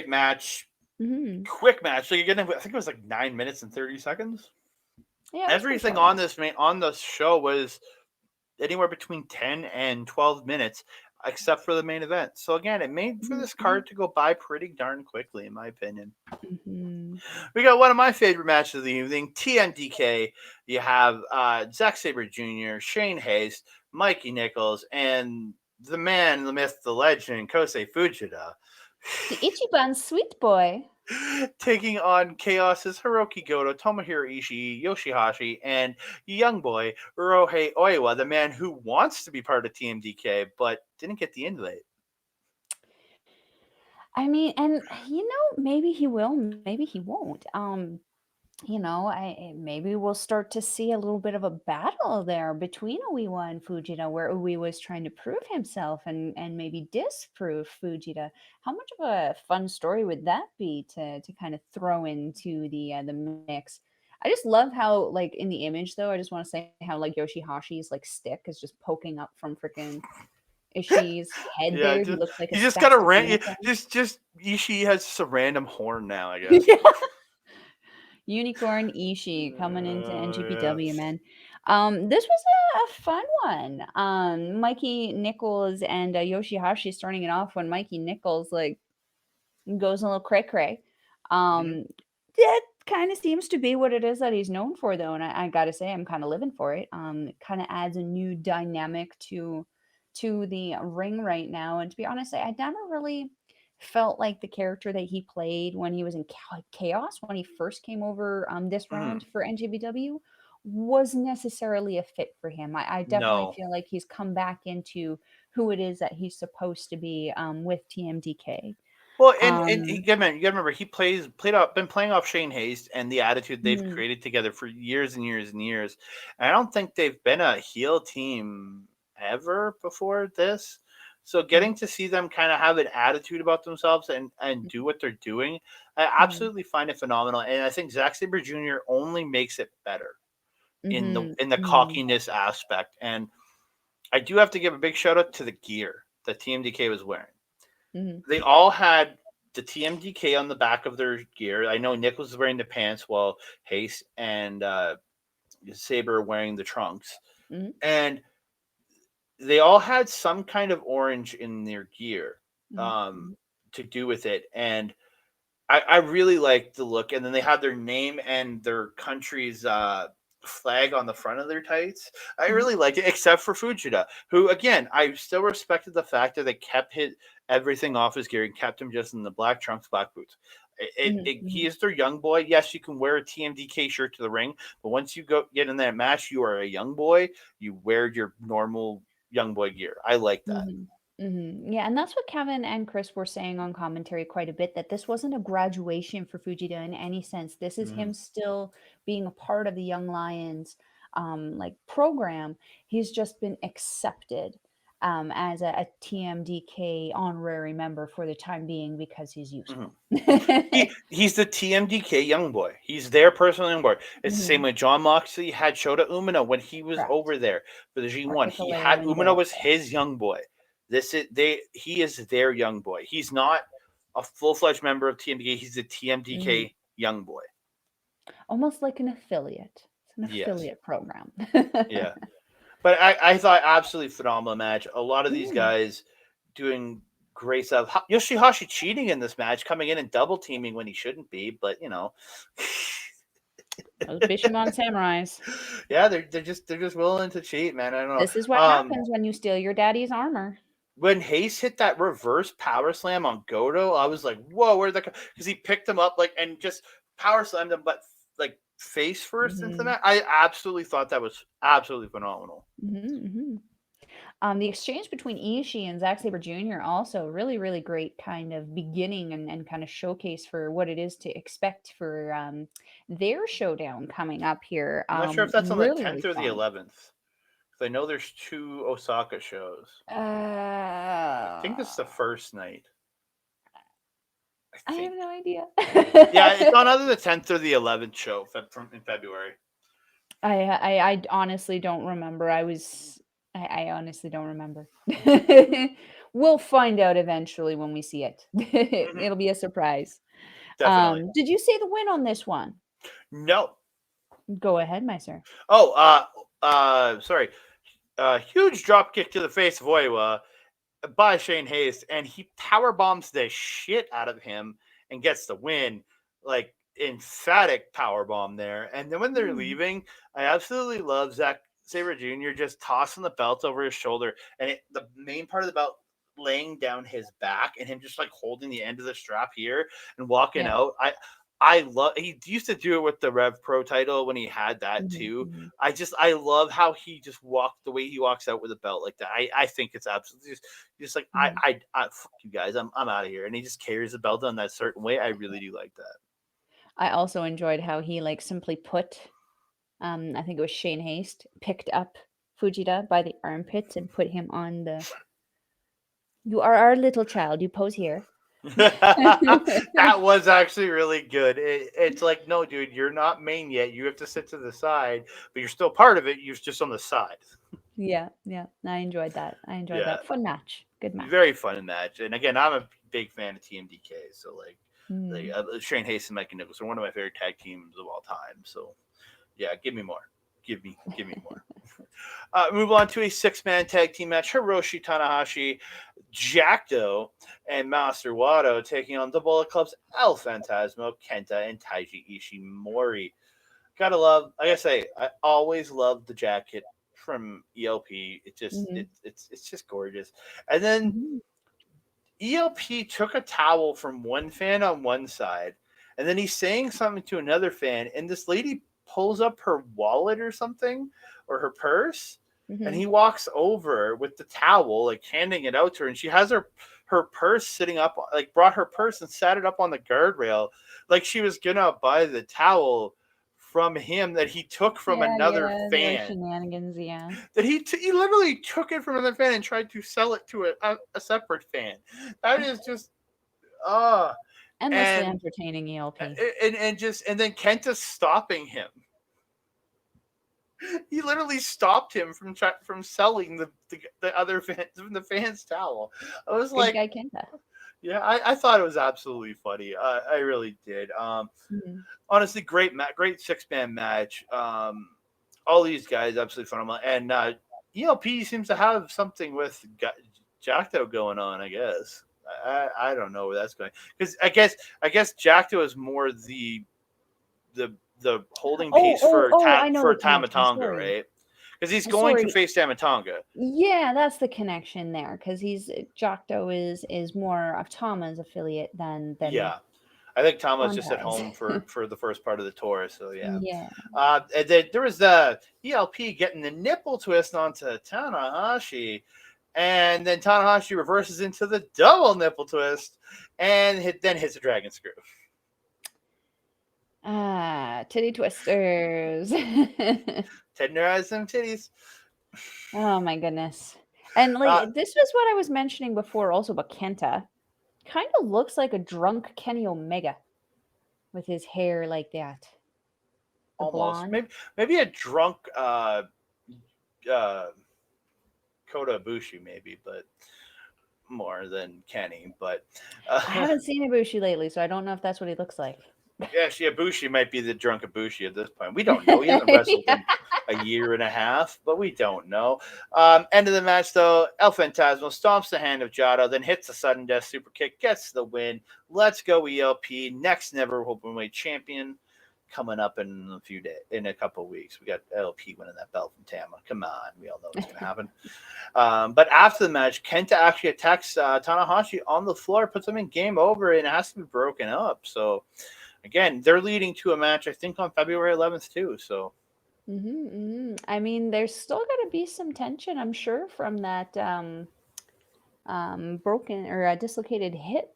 match, Hmm. quick match. So you're getting, I think it was like 9 minutes and 30 seconds. Yeah, it was pretty Everything short. on this on the show was anywhere between 10 and 12 minutes, except for the main event. So again, it made for this Mm-hmm. card to go by pretty darn quickly, in my opinion. Mm-hmm. We got one of my favorite matches of the evening, TNDK. You have Zack Sabre Jr., Shane Hayes, Mikey Nichols, and the man, the myth, the legend, Kosei Fujita. The Ichiban sweet boy. Taking on Chaos's Hiroki Goto, Tomohiro Ishii, Yoshi-Hashi, and young boy Rohei Oiwa, the man who wants to be part of TMDK but didn't get the invite. I mean, and maybe he will, maybe he won't. Maybe we'll start to see a little bit of a battle there between Oiwa and Fujita, where Oiwa is trying to prove himself and maybe disprove Fujita. How much of a fun story would that be to kind of throw into the mix? I just love how like in the image though. I just want to say how like Yoshi-Hashi's like stick is just poking up from freaking Ishii's head Yeah, there. He looks like a you just got a spastic rant. unicorn. Just Ishii has just a random horn now, I guess. Yeah. Unicorn Ishii coming into Yeah. NJPW, man. This was a fun one. Mikey Nichols and Yoshi-Hashi starting it off when Mikey Nichols like goes a little cray cray. Mhm. That kind of seems to be what it is that he's known for, though, and I gotta say, I'm kind of living for it. It kind of adds a new dynamic to the ring right now. And to be honest, I never really felt like the character that he played when he was in Chaos when he first came over this Mhm. round for NJPW was necessarily a fit for him. I definitely No. feel like he's come back into who it is that he's supposed to be with TMDK. Well, and Um, you gotta remember he been playing off Shane Hayes and the attitude they've mm, created together for years and years and years. And I don't think they've been a heel team ever before this. So mm, getting to see them kind of have an attitude about themselves and do what they're doing, I mm, absolutely find it phenomenal. And I think Zack Sabre Jr. only makes it better in the mhm, mhm, cockiness aspect. And I do have to give a big shout out to the gear that TMDK was wearing. mhm, They all had the TMDK on the back of their gear. I know Nick was wearing the pants while Hayes and Sabre were wearing the trunks. mhm, And they all had some kind of orange in their gear mhm, um, mhm, to do with it. And I really liked the look. And then they had their name and their country's flag on the front of their tights. I mhm, really liked it, except for Fujita, who, again, I still respected the fact that they kept everything off his gear and kept him just in the black trunks, black boots. mhm, He mhm, is their young boy. Yes, you can wear a TMDK shirt to the ring, but once you get in that match, you are a young boy. You wear your normal young boy gear. I like that. mhm, mhm. Yeah, and that's what Kevin and Chris were saying on commentary quite a bit, that this wasn't a graduation for Fujita in any sense. This is Mhm. him still being a part of the Young Lions like program. He's just been accepted as a TMDK honorary member for the time being because he's Mhm. useful. He's the TMDK young boy. He's their personal young boy. It's the same Mhm. way John Moxley had Shota Umino when he was Correct. over there for the Or G1. He Hikuleo had and Umino Derek. was his young boy. He is their young boy. He's not a full fledged member of TMDK. He's a Mhm. TMDK young boy. Almost like an affiliate. It's an Yes. affiliate program. Yeah. But I thought absolutely phenomenal match. A lot of these Mm. guys doing great stuff. Yoshi-Hashi cheating in this match, coming in and double teaming when he shouldn't be, but Those Bishamon samurais. yeah, they're just willing to cheat, man. I don't know. This is what happens when you steal your daddy's armor. When Hayes hit that reverse power slam on Goto, I was like, "Whoa, where'd that?" Because he picked him up like and just power slammed him, but like face first into the Mhm. mat. I absolutely thought that was absolutely phenomenal. Mhm, mhm. The exchange between Ishii and Zack Sabre Jr. also really, really great kind of beginning and kind of showcase for what it is to expect for their showdown coming up here. I'm not sure if that's on the Really, really 10th or the fun. 11th. I know there's two Osaka shows. I think it's the Uh, first night. I I have think. no idea. Yeah, it's on either the 10th or the 11th show from in February. I honestly don't remember. I honestly don't remember. We'll find out eventually when we see it. Hmm. It'll be a surprise. Definitely. Did you see the win on this one? No. Go ahead, my sir. Oh, sorry. Huge drop kick to the face of Oiwa by Shane Hayes, and he power bombs the shit out of him and gets the win. Like emphatic power bomb there. And then when they're Mm, leaving, I absolutely love Zack Sabre Jr. just tossing the belt over his shoulder, and the main part of the belt laying down his back, and him just like holding the end of the strap here and walking yeah. out. I love. He used to do it with the Rev Pro title when he had that Mhm, too. mhm, I love how he just walked the way he walks out with a belt like that. I think it's absolutely just like mhm. fuck you guys, I'm out of here, and he just carries the belt on that certain way. I really do like that. I also enjoyed how he like simply put I think it was Shane Haste picked up Fujita by the armpits and put him on the you are our little child, you pose here. That was actually really good. It's like, no, dude, you're not main yet. You have to sit to the side, but you're still part of it. You're just on the side. Yeah, yeah. I enjoyed that. I enjoyed Yeah, that. Fun match. Good very match. fun match. And again, I'm a big fan of TMDK, so Mm. Shane Hayes and Mike Nichols are one of my favorite tag teams of all time. So yeah, give me more. Give me more. Move on to a 6-man tag team match. Hiroshi Tanahashi, Jackdo, and Master Wato taking on the Bullet Club's El Fantasmo, Kenta, and Taiji Ishimori. Gotta love, like I say, I always loved the jacket from ELP. Hmm. It's just gorgeous. And then Hmm. ELP took a towel from one fan on one side, and then he's saying something to another fan, and this lady pulls up her wallet or something, or her purse, and Hmm. he walks over with the towel, like handing it out to her, and she has her purse sitting up, like brought her purse and sat it up on the guardrail, like she was gonna buy the towel from him that he took from Yeah, another yeah. There were fan, shenanigans. Yeah. that he literally took it from another fan and tried to sell it to a separate fan. That is just uh Endlessly and entertaining ELP. and then Kenta stopping him. He literally stopped him from selling the other fans the fans towel. I was Good like, guy Kenta. yeah, I thought it was absolutely funny. I really did. Mhm. Honestly, great 6-man match. All these guys absolutely phenomenal, and ELP seems to have something with Jackdo going on. I guess I don't know where that's going, because I guess Jackdo is more the holding Oh, piece oh, for oh! I know the connection. Tamatonga, Sorry, right? Because he's going to sorry. face Tamatonga. Yeah, that's the connection there because he's Jocto is more of Tama's affiliate than Yeah, I think Tama's just at Andre's. home for the first part of the tour. So yeah. Yeah. And then there was the ELP getting the nipple twist onto Tanahashi, and then Tanahashi reverses into the double nipple twist, and then hits a dragon screw. Ah, titty twisters. Tenderize them titties. Oh my goodness. And Uh, like this was what I was mentioning before also about Kenta. Kind of looks like a drunk Kenny Omega with his hair like that. The Almost blonde. maybe a drunk uh, Kota Ibushi maybe, but more than Kenny. But I haven't seen Ibushi lately, so I don't know if that's what he looks like. actually, Ibushi might be the drunk Ibushi at this point. We don't know. He hasn't wrestled Yeah. in a year and a half, but we don't know. End of the match, though, El Fantasmo stomps the hand of Jado, then hits a sudden death super kick, gets the win. Let's go, ELP. Next never openweight champion coming up in a couple of weeks. We got LP winning that belt from Tama. Come on, we all know what's going to happen. But after the match, Kenta actually attacks Tanahashi on the floor, puts him in game over, and it has to be broken up. So again, they're leading to a match, I think, on February 11th too. So I mean, there's still got to be some tension, I'm sure, from that broken or dislocated hip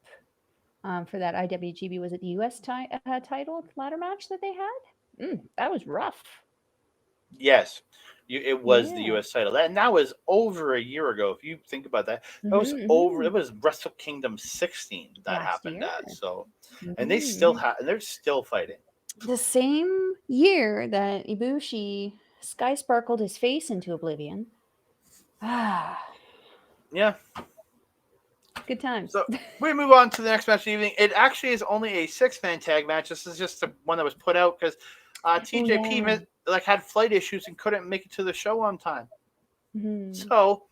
for that IWGB. Was it the US title ladder match that they had? That was rough. yes, it was the Yeah. U.S. title, and that was over a year ago. If you think about that, that was over. Mm-hmm. It was Wrestle Kingdom 16 that Last happened year. at. So, and Mm-hmm. and they're still fighting. The same year that Ibushi sky sparkled his face into oblivion. Ah, Yeah. good times. So we move on to the next match of the evening. It actually is only a 6-man tag match. This is just the one that was put out because Oh TJP yeah. had flight issues and couldn't make it to the show on time. Mm-hmm. So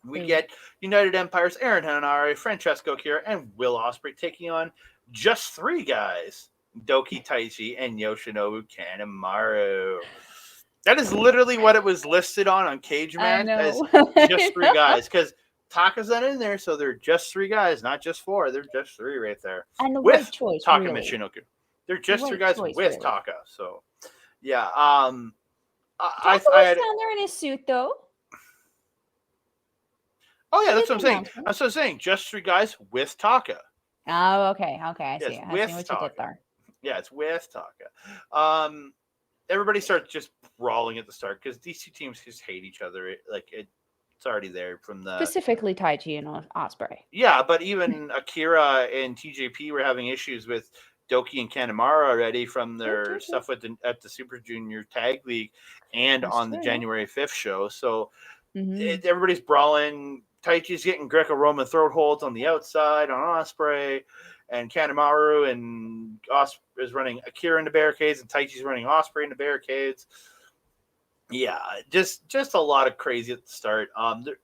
we get United Empire's Aaron Hanare, Francesco Kira, and Will Ospreay taking on just 3 guys: Doki Taichi and Yoshinobu Kanemaru. That is literally what it was listed on Cage I Match as know. just 3 guys, because Taka's not in there, so they're just 3 guys, not just 4. They're just 3 right there And the right with choice, Taka really. Michinoku. They're The just 3 right guys choice, with really. Taka. So yeah, Taka I was had. down there in his suit, though. Oh yeah, He that's did what the I'm saying. announcement. That's what I'm saying. Just 3 guys with Taka. Oh, okay. I Yes, see. I see with what you did Taka. there. Yeah, it's with Taka. Everybody starts just brawling at the start because these 2 teams just hate each other. It's already there from the. Specifically Taichi and Ospreay. Yeah, but even Akira and TJP were having issues with Doki and Kanemaru already from their True. stuff at the Super Junior Tag League and That's on the true. January 5th show. So Mm-hmm. everybody's brawling. Taichi's getting Greco-Roman throat holds on the outside on Ospreay, and Kanemaru and is running Akira into barricades, and Taichi's running Ospreay into barricades. Yeah, just a lot of crazy at the start.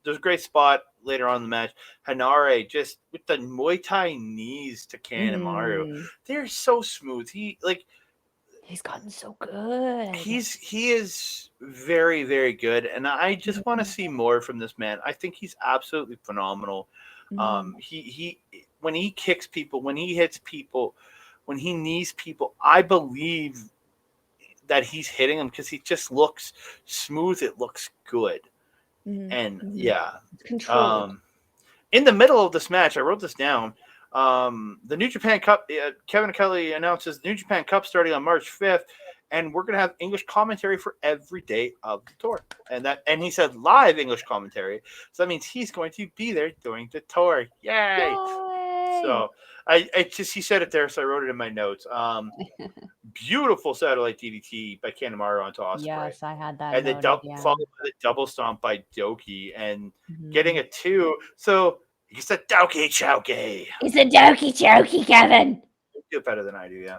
There's a great spot later on in the match. Hanare just with the Muay Thai knees to Kanemaru. They're so smooth. He's gotten so good. He is very, very good, and I just want to see more from this man. I think he's absolutely phenomenal. He when he kicks people, when he hits people, when he knees people, I believe that he's hitting them because he just looks smooth. It looks good, and yeah, controlled. in the middle of this match, I wrote this down. The New Japan Cup, Kevin Kelly announces the New Japan Cup starting on March 5th, and we're gonna have English commentary for every day of the tour. And he said live English commentary, so that means he's going to be there during the tour. Yay! So he said it there, so I wrote it in my notes. Beautiful satellite DDT by Kanemaru onto Ospreay. Yes, I had that. And then followed by the double stomp by Doki and getting a 2. So he's a Doki Choki. He's a Doki Choki, Kevin. You do better than I do, yeah.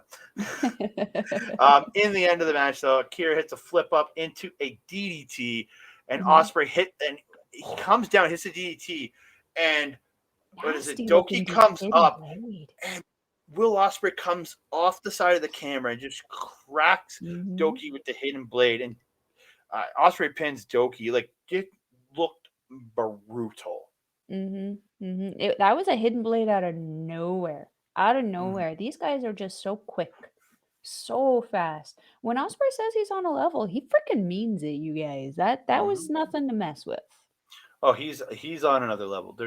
In the end of the match, though, Akira hits a flip up into a DDT, and Ospreay he comes down, hits a DDT, and what is it? Doki comes up, and Will Ospreay comes off the side of the camera and just cracks Doki with the hidden blade, and Ospreay pins Doki. Like, it looked brutal. That was a hidden blade out of nowhere. These guys are just so quick, so fast. When Ospreay says he's on a level, he freaking means it, you guys. That was nothing to mess with. Oh, he's on another level.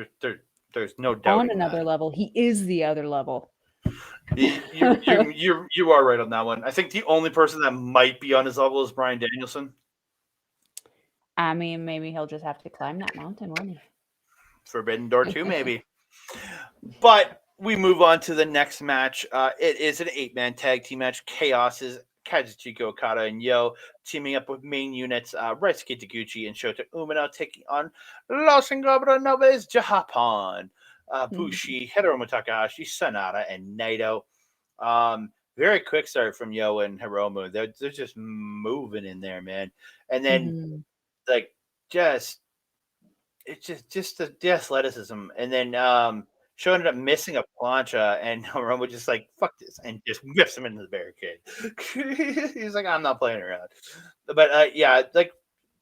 There's no doubt. On another level, he is the other level. You are right on that one. I think the only person that might be on his level is Bryan Danielson. I mean, maybe he'll just have to climb that mountain, won't he? Forbidden Door 2, maybe. But we move on to the next match. It is an 8-man tag team match. Chaos's Kazuchika, Okada, and Yo teaming up with main units Ryusuke Taguchi and Shota Umino taking on Los Ingobernables Japan. Bushi, Hiromu Takahashi, Sanada, and Naito. Very quick start from Yo and Hiromu. They're just moving in there, man. And then just the athleticism. And then Sho ended up missing a plancha, and Hiromu just like, fuck this, and just whips him into the barricade. He's like, I'm not playing around. But yeah, like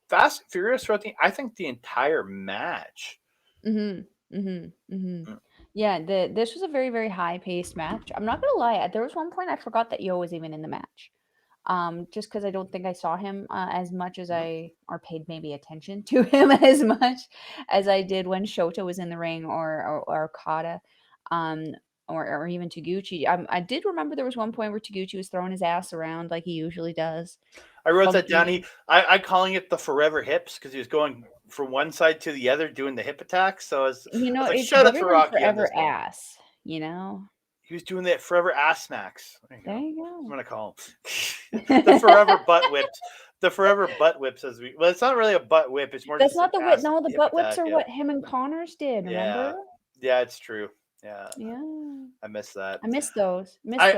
fast and furious throughout I think the entire match. Yeah, this was a very, very high-paced match. I'm not gonna lie, there was one point I forgot that Yo was even in the match. Just because I don't think I saw him as much as or paid maybe attention to him as much as I did when Shota was in the ring or Okada, or even Taguchi. I did remember there was one point where Taguchi was throwing his ass around like he usually does. I wrote that down. I calling it the forever hips because he was going from one side to the other doing the hip attacks. So it's like, it's shout out better to than Rocky forever ass. You know. He was doing that forever ass smacks. There you go. I'm gonna call him the forever butt whips. The forever butt whips, well, it's not really a butt whip. It's more. That's just not the whip. No, the butt whips are yeah. what him and Connors did. Remember? Yeah, it's true. Yeah. I missed that. I missed those. Back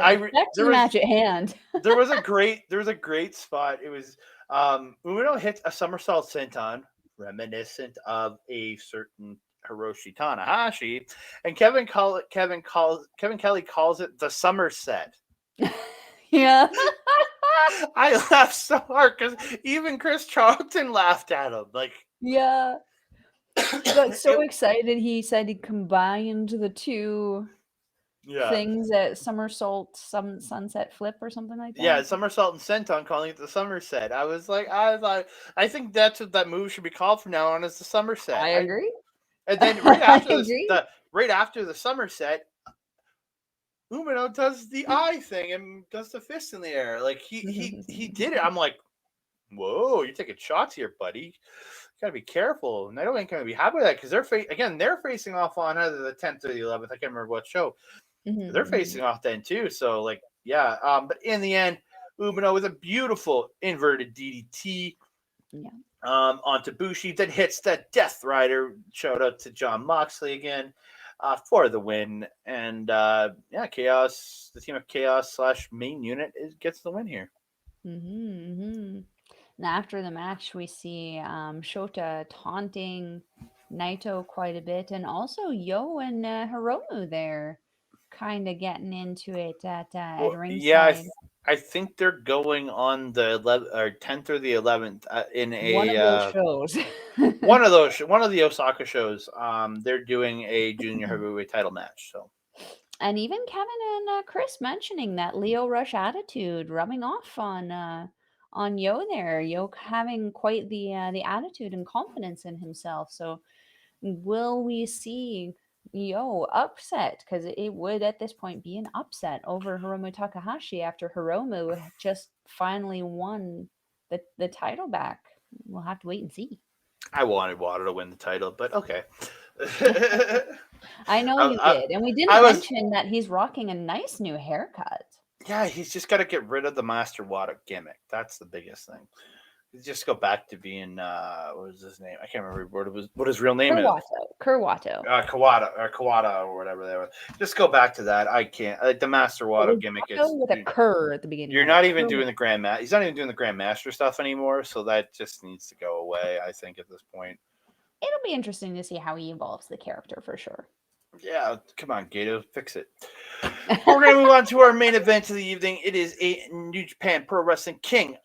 to the match at hand. there was a great spot. It was Umino hits a somersault senton, reminiscent of a certain Hiroshi Tanahashi, and Kevin Kelly calls it the Somerset. Yeah. I laughed so hard because even Chris Charlton laughed at him. Like, yeah. He got so excited. He said he combined the two things at somersault, sunset flip or something like that. Yeah, somersault and senton, calling it the Somerset. I think that's what that move should be called from now on, is the Somerset. I agree. And then right after the Somerset, Umino does the eye thing and does the fist in the air. Like he did it. I'm like, whoa, you're taking shots here, buddy. You gotta be careful. And I don't think I'm gonna be happy with that because they're facing off on either the 10th or the 11th. I can't remember what show. They're facing off then too. So like, yeah. But in the end, Umino with a beautiful inverted DDT. Yeah. Onto Bushi, then hits that Death Rider. Shout out to John Moxley again for the win. And Chaos, the team of Chaos / main unit gets the win here. And after the match, we see Shota taunting Naito quite a bit, and also Yo and Hiromu there, kind of getting into it at ringside. I think they're going on the 10th or the 11th in One of those shows. one of the Osaka shows. They're doing a junior heavyweight title match. So, and even Kevin and Chris mentioning that Leo Rush attitude rubbing off on Yo there. Yo having quite the attitude and confidence in himself. So will we see Yo upset? Because it would at this point be an upset over Hiromu Takahashi after Hiromu just finally won the title back. We'll have to wait and see. I wanted Wada to win the title, but okay. I know you did. And we didn't mention that he's rocking a nice new haircut. Yeah, he's just got to get rid of the Master Wada gimmick. That's the biggest thing. Just go back to being what was his name? I can't remember what his real name is. Kawato. Kawada or whatever they were. Just go back to that. I can't. The Master Wada gimmick is with a Kerr at the beginning. You're not even doing the Grandmaster. He's not even doing the Grandmaster stuff anymore. So that just needs to go away. I think at this point. It'll be interesting to see how he evolves the character for sure. Yeah, come on, Gato, fix it. We're going to move on to our main event of the evening. It is a New Japan Pro Wrestling King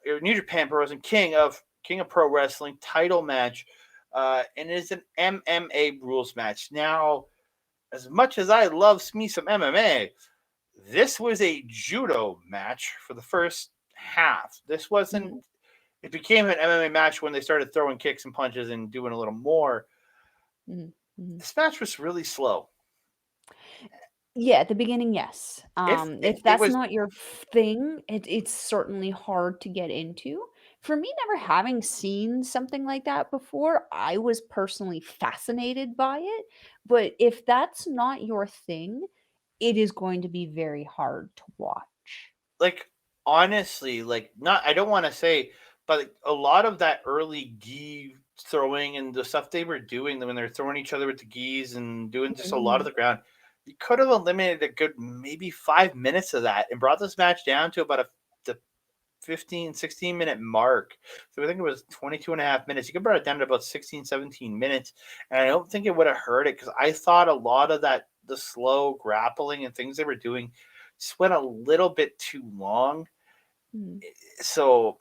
of Pro Wrestling title match, and it is an MMA rules match. Now, as much as I love me some MMA, this was a judo match for the first half. This wasn't. It became an MMA match when they started throwing kicks and punches and doing a little more. This match was really slow. Yeah, at the beginning, yes. If that's not your thing, it's certainly hard to get into. For me, never having seen something like that before, I was personally fascinated by it. But if that's not your thing, it is going to be very hard to watch. Like, honestly, I don't want to say, but a lot of that early gi throwing and the stuff they were doing when they're throwing each other with the gis and doing just a lot of the ground, you could have eliminated a good maybe 5 minutes of that and brought this match down to about the 15, 16 minute mark. So I think it was 22 and a half minutes. You could bring it down to about 16, 17 minutes. And I don't think it would have hurt it because I thought a lot of that, the slow grappling and things they were doing just went a little bit too long. So,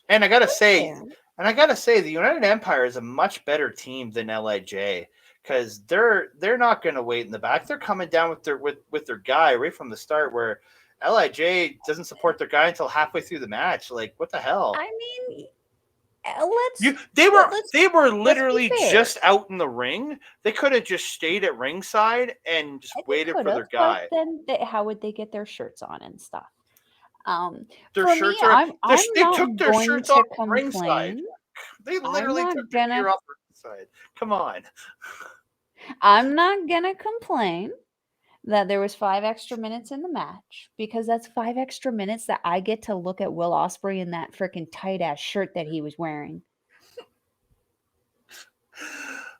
and I gotta say, the United Empire is a much better team than LIJ because they're not going to wait in the back. They're coming down with their guy right from the start. Where LIJ doesn't support their guy until halfway through the match. Like, what the hell? I mean, they were literally just out in the ring. They could have just stayed at ringside and just waited for their guy. But then how would they get their shirts on and stuff? Their shirts they took their shirts off ringside. They literally took their gear off ringside. Come on. I'm not gonna complain that there was 5 extra minutes in the match because that's 5 extra minutes that I get to look at Will Ospreay in that freaking tight ass shirt that he was wearing.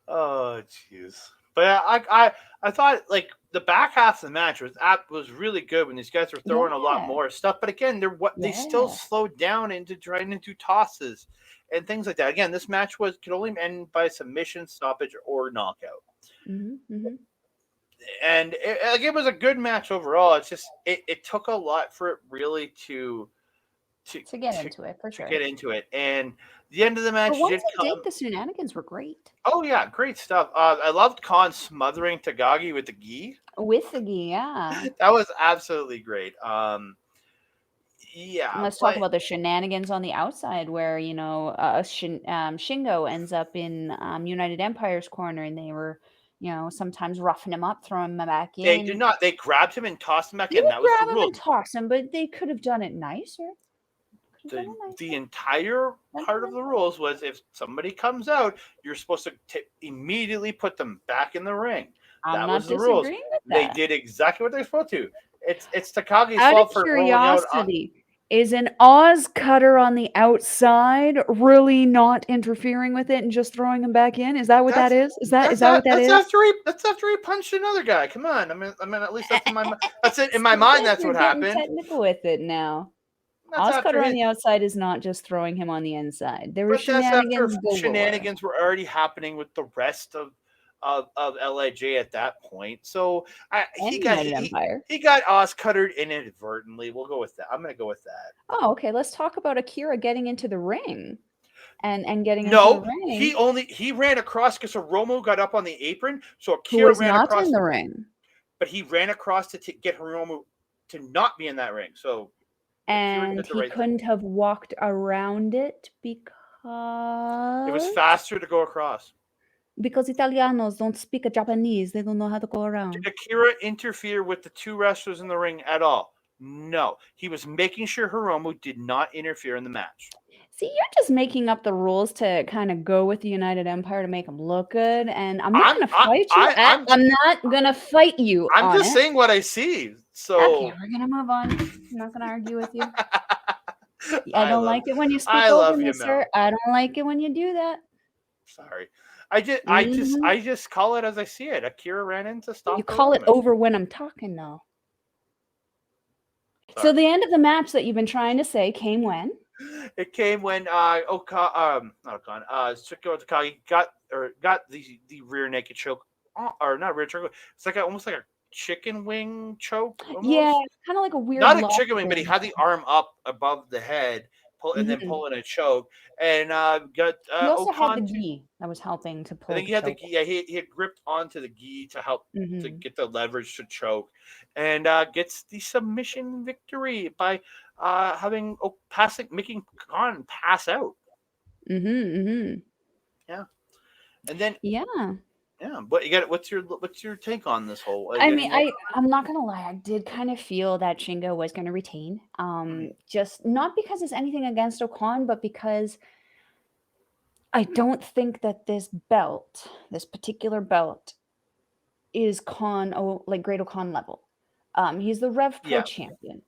Oh jeez. But I thought like the back half of the match was really good when these guys were throwing a lot more stuff. But again, they still slowed down into trying to do tosses and things like that. Again, this match could only end by submission, stoppage, or knockout. And it was a good match overall. It's just it took a lot for it really to get into it for sure. To get into it, and the end of the match. But once it did, the shenanigans were great. Oh yeah, great stuff. I loved Khan smothering Takagi with the gi. Yeah. That was absolutely great. Yeah. Let's talk about the shenanigans on the outside, where Shingo ends up in United Empire's corner, and they were. Sometimes roughing him up, throwing him back in. They did not. They grabbed him and tossed him back in. That was the rule. Grab him and toss him, but they could have done it nicer. The entire part of the rules was if somebody comes out, you're supposed to immediately put them back in the ring. I'm That not was the rules. disagreeing with They that. did exactly what they're supposed to. It's Takagi's Out of fault for rolling out. curiosity, is an Oz cutter on the outside really not interfering with it and just throwing him back in? Is that what that is? Is that what that is? That's after he punched another guy. Come on, I mean, at least that's in my that's it. In See, my mind, that's you're what getting happened. technical with it now. That's Oz after cutter on his, the outside is not just throwing him on the inside. There were but that's after shenanigans galore. shenanigans were already happening with the rest of LIJ at that point. So And United Empire. he got Oz cuttered inadvertently. We'll go with that. I'm gonna go with that. Oh, okay. Let's talk about Akira getting into the ring. And getting into the ring. He ran across because Hiromu got up on the apron. So Who Akira was ran not across in the ring. but he ran across to get Hiromu to not be in that ring. So and he couldn't have walked around it because it was faster to go across. Because Italianos don't speak Japanese. They don't know how to go around. Did Akira interfere with the two wrestlers in the ring at all? No. He was making sure Hiromu did not interfere in the match. See, you're just making up the rules to kind of go with the United Empire to make them look good, and I'm not going to fight you. I'm not going to fight you. I'm just saying what I see. So okay, we're going to move on. I'm not going to argue with you. I don't like it when you speak over me, sir. I don't like it when you do that. Sorry. I just call it as I see it. Akira ran into stop. You call it over when I'm talking, though. Sorry. So the end of the match that you've been trying to say came when? It came when Takagi got the rear naked choke, or not rear choke. It's like almost like a chicken wing choke. Almost. Yeah, kind of like a weird. Not a chicken wing, but he had the arm up above the head, and then pulling a choke, and got. He also had the gi that was helping to pull. I think he had the gi. Yeah, he had gripped onto the gi to help to get the leverage to choke, and gets the submission victory by making Khan pass out. Yeah, and then but you got what's your take on this whole? I mean, I'm not gonna lie, I did kind of feel that Shingo was gonna retain. Just not because it's anything against Okan, but because I don't think that this particular belt, is Great Okan level. He's the Rev Pro champion.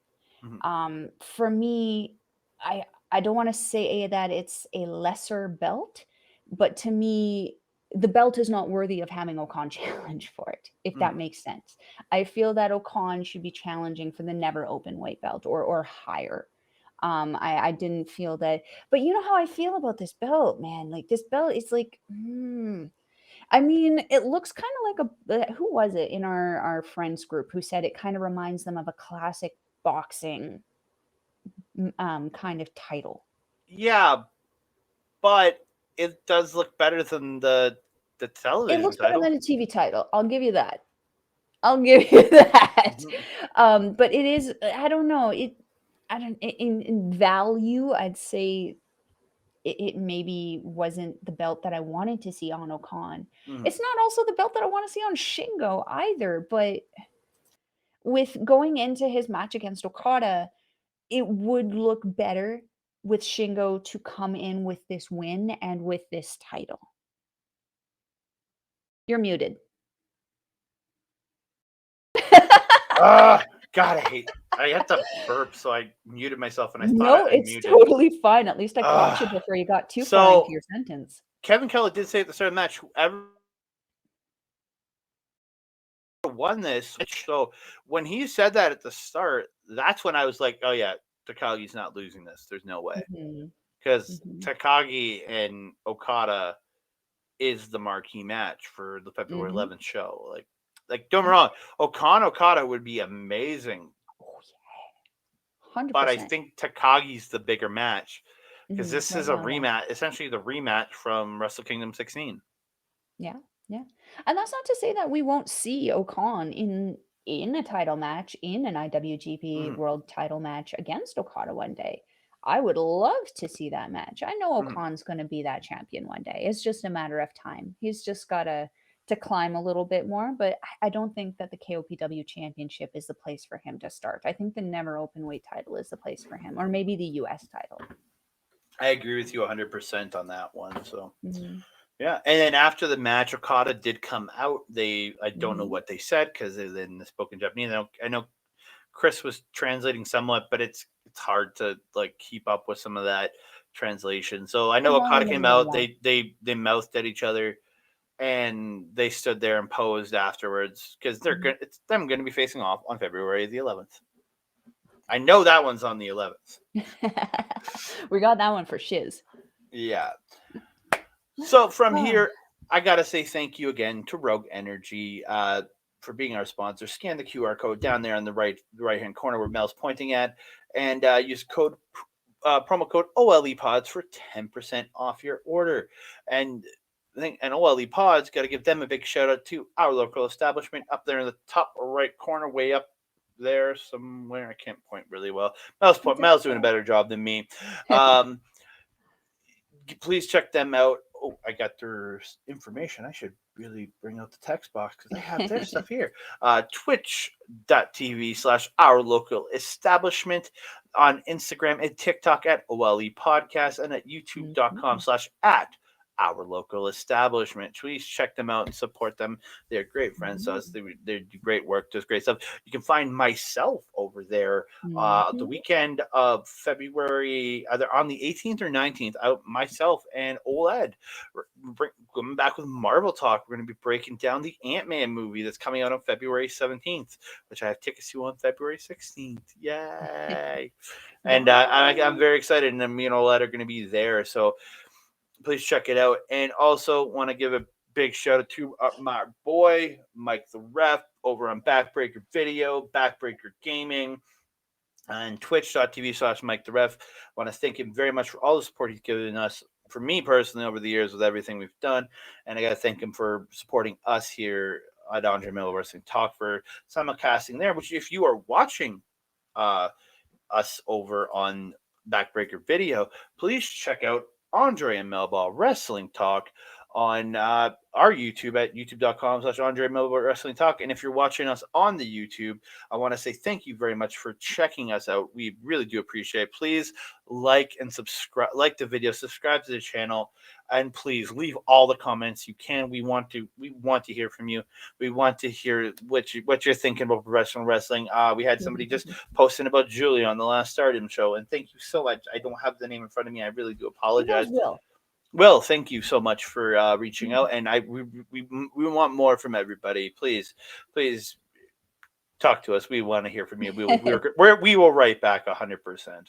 For me, I don't want to say that it's a lesser belt, but to me, the belt is not worthy of having Okan challenge for it, if that makes sense. I feel that Okan should be challenging for the never open weight belt or higher. I didn't feel that, but you know how I feel about this belt, man. Like this belt is like, I mean, it looks kind of like who was it in our friends group who said it kind of reminds them of a classic boxing kind of title. Yeah, but it does look better than the television. It looks better than a TV title. I'll give you that. But it is. I don't know. In value, I'd say it maybe wasn't the belt that I wanted to see on Okan. It's not also the belt that I want to see on Shingo either. But with going into his match against Okada, it would look better with Shingo to come in with this win and with this title. You're muted. God, I had to burp, so I muted myself, and I thought no, it's totally fine. At least I caught you before you got too far into your sentence. Kevin Kelly did say at the start of the match, whoever won this. So when he said that at the start, that's when I was like, oh yeah, Takagi's not losing this. There's no way. Because Takagi and Okada is the marquee match for the February 11th show. Like don't get me wrong, Okada would be amazing. Oh yeah, 100%. But I think Takagi's the bigger match because this is a rematch, essentially the rematch from Wrestle Kingdom 16. Yeah, and that's not to say that we won't see Okan in a title match, in an IWGP World Title match against Okada one day. I would love to see that match. I know Okan's going to be that champion one day. It's just a matter of time. He's just got to climb a little bit more, but I don't think that the KOPW championship is the place for him to start. I think the never open weight title is the place for him, or maybe the US title. I agree with you 100% on that one. So Yeah, and then after the match, Okada did come out. I don't know Mhm. what they said because they're in the spoken Japanese. I know Chris was translating somewhat, but it's hard to like keep up with some of that translation. So I know There's only Okada gonna came be a out. lot. They mouthed at each other and they stood there and posed afterwards because Mhm. it's them going to be facing off on February the 11th. I know that one's on the 11th. We got that one for shiz. Yeah. So from Oh. here, I gotta say thank you again to Rogue Energy for being our sponsor. Scan the QR code down there on the right hand corner where Mel's pointing at, and use promo code OLE Pods for 10% off your order. And OLE Pods got to give them a big shout out to our local establishment up there in the top right corner, way up there somewhere. I can't point really well. Mel's doing a better job than me. Um, please check them out. Oh, I got their information. I should really bring out the text box because I have their stuff here. Twitch.tv/ our local establishment, on Instagram and TikTok at OLE Podcast, and at youtube.com Mhm. / at our local establishment. Please check them out and support them. They're great friends to us. Mhm. They do great work, does great stuff. You can find myself over there the Mhm. weekend of February, either on the 18th or 19th. Myself and OLED, coming back with Marvel Talk. We're going to be breaking down the Ant-Man movie that's coming out on February 17th, which I have tickets to on February 16th. Yay! And I'm Yay. very excited, and me and OLED are going to be there. So please check it out. And also want to give a big shout out to my boy Mike the Ref over on Backbreaker Video, Backbreaker Gaming, and twitch.tv / Mike the Ref. Want to thank him very much for all the support he's given us, for me personally, over the years with everything we've done. And I got to thank him for supporting us here at Andre Melball Wrestling Talk for simulcasting there, which if you are watching uh, us over on Backbreaker Video, please check out Andre and Melball Wrestling Talk on our YouTube at youtube.com / Andre Melball Wrestling Talk. And if you're watching us on the YouTube, I want to say thank you very much for checking us out. We really do appreciate it. Please like and subscribe, like the video, subscribe to the channel, and please leave all the comments you can. We want to hear from you. We want to hear what you're thinking about professional wrestling. We had somebody just posting about Julia on the last Stardom show, and thank you so much. I don't have the name in front of me. I really do It was apologize. Will. Well, thank you so much for reaching out, and we want more from everybody. Please talk to us. We want to hear from you. We will write back 100%.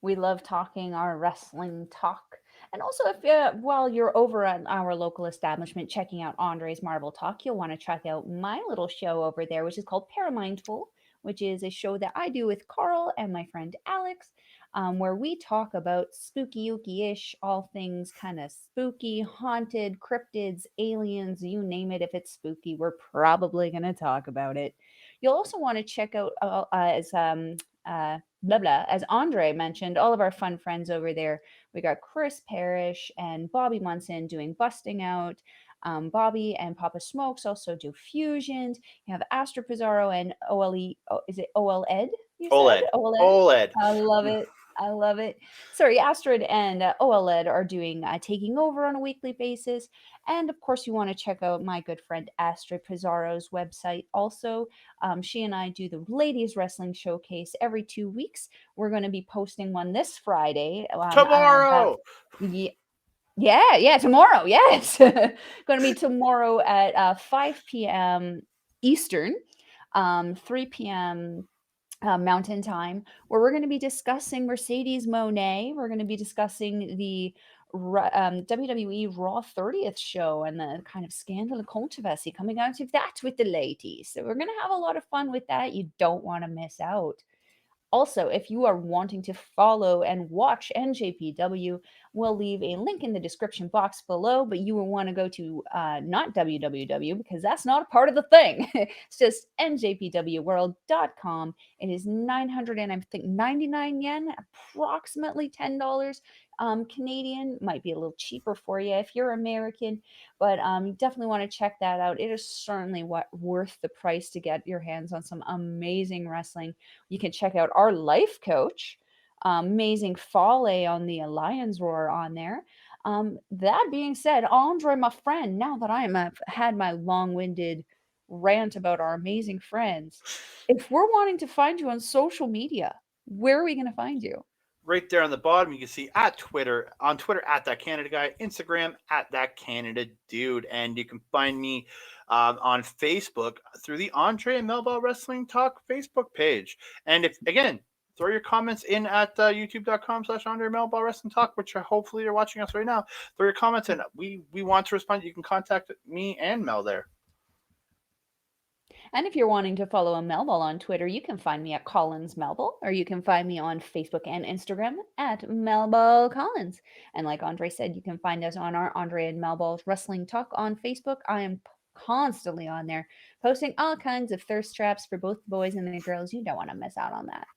We love talking our wrestling talk. And also, if while you're over at our local establishment checking out Andre's Marvel Talk, you'll want to check out my little show over there, which is called Paramindful, which is a show that I do with Carl and my friend Alex, where we talk about spooky ooky ish, all things kind of spooky, haunted, cryptids, aliens, you name it. If it's spooky, we're probably going to talk about it. You'll also want to check out as blah blah. As Andre mentioned, all of our fun friends over there. We got Chris Parrish and Bobby Munson doing Busting Out. Bobby and Papa Smokes also do fusions. You have Astro Pizarro and OLE. Oh, is it OLED? You said OLED. OLED. OLED. I love it. I love it. Sorry, Astrid and OLED are doing taking over on a weekly basis. And of course, you want to check out my good friend Astrid Pizarro's website also. She and I do the Ladies Wrestling Showcase every 2 weeks. We're going to be posting one this Friday. About Tomorrow. yeah, yeah, tomorrow. Yes, going to be tomorrow at 5 p.m. Eastern, 3 p.m. Mountain Time, where we're going to be discussing Mercedes Monet. We're going to be discussing the WWE Raw 30th show and the kind of scandal and controversy coming out of that with the ladies. So we're going to have a lot of fun with that. You don't want to miss out. Also, if you are wanting to follow and watch NJPW, we'll leave a link in the description box below, but you will want to go to not www because that's not a part of the thing. It's just njpwworld.com. It is 900 and I think 99 yen, approximately $10 Canadian. Might be a little cheaper for you if you're American, but you definitely want to check that out. It is certainly worth the price to get your hands on some amazing wrestling. You can check out our life coach, amazing Fale on the Alliance Roar on there. That being said, Andre, my friend, now that I've had my long-winded rant about our amazing friends, if we're wanting to find you on social media, where are we going to find you? Right there on the bottom, you can see on Twitter at that Canada guy, Instagram at that Canada dude, and you can find me on Facebook through the Andre Melball Wrestling Talk Facebook page. And if again, throw your comments in at youtube.com/Andre Melball Wrestling Talk, which hopefully you're watching us right now. Throw your comments in. We want to respond. You can contact me and Mel there. And if you're wanting to follow a Melball on Twitter, you can find me at Collins Melball, or you can find me on Facebook and Instagram at Melball Collins. And like Andre said, you can find us on our Andre and Melball's Wrestling Talk on Facebook. I am constantly on there, posting all kinds of thirst traps for both the boys and the girls. You don't want to miss out on that.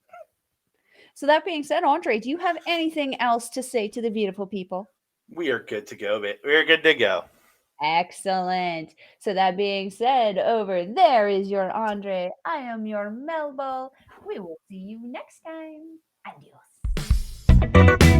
So that being said, Andre, do you have anything else to say to the beautiful people? We are good to go, babe. We're good to go. Excellent. So that being said, over there is your Andre. I am your Melball. We will see you next time. Adios.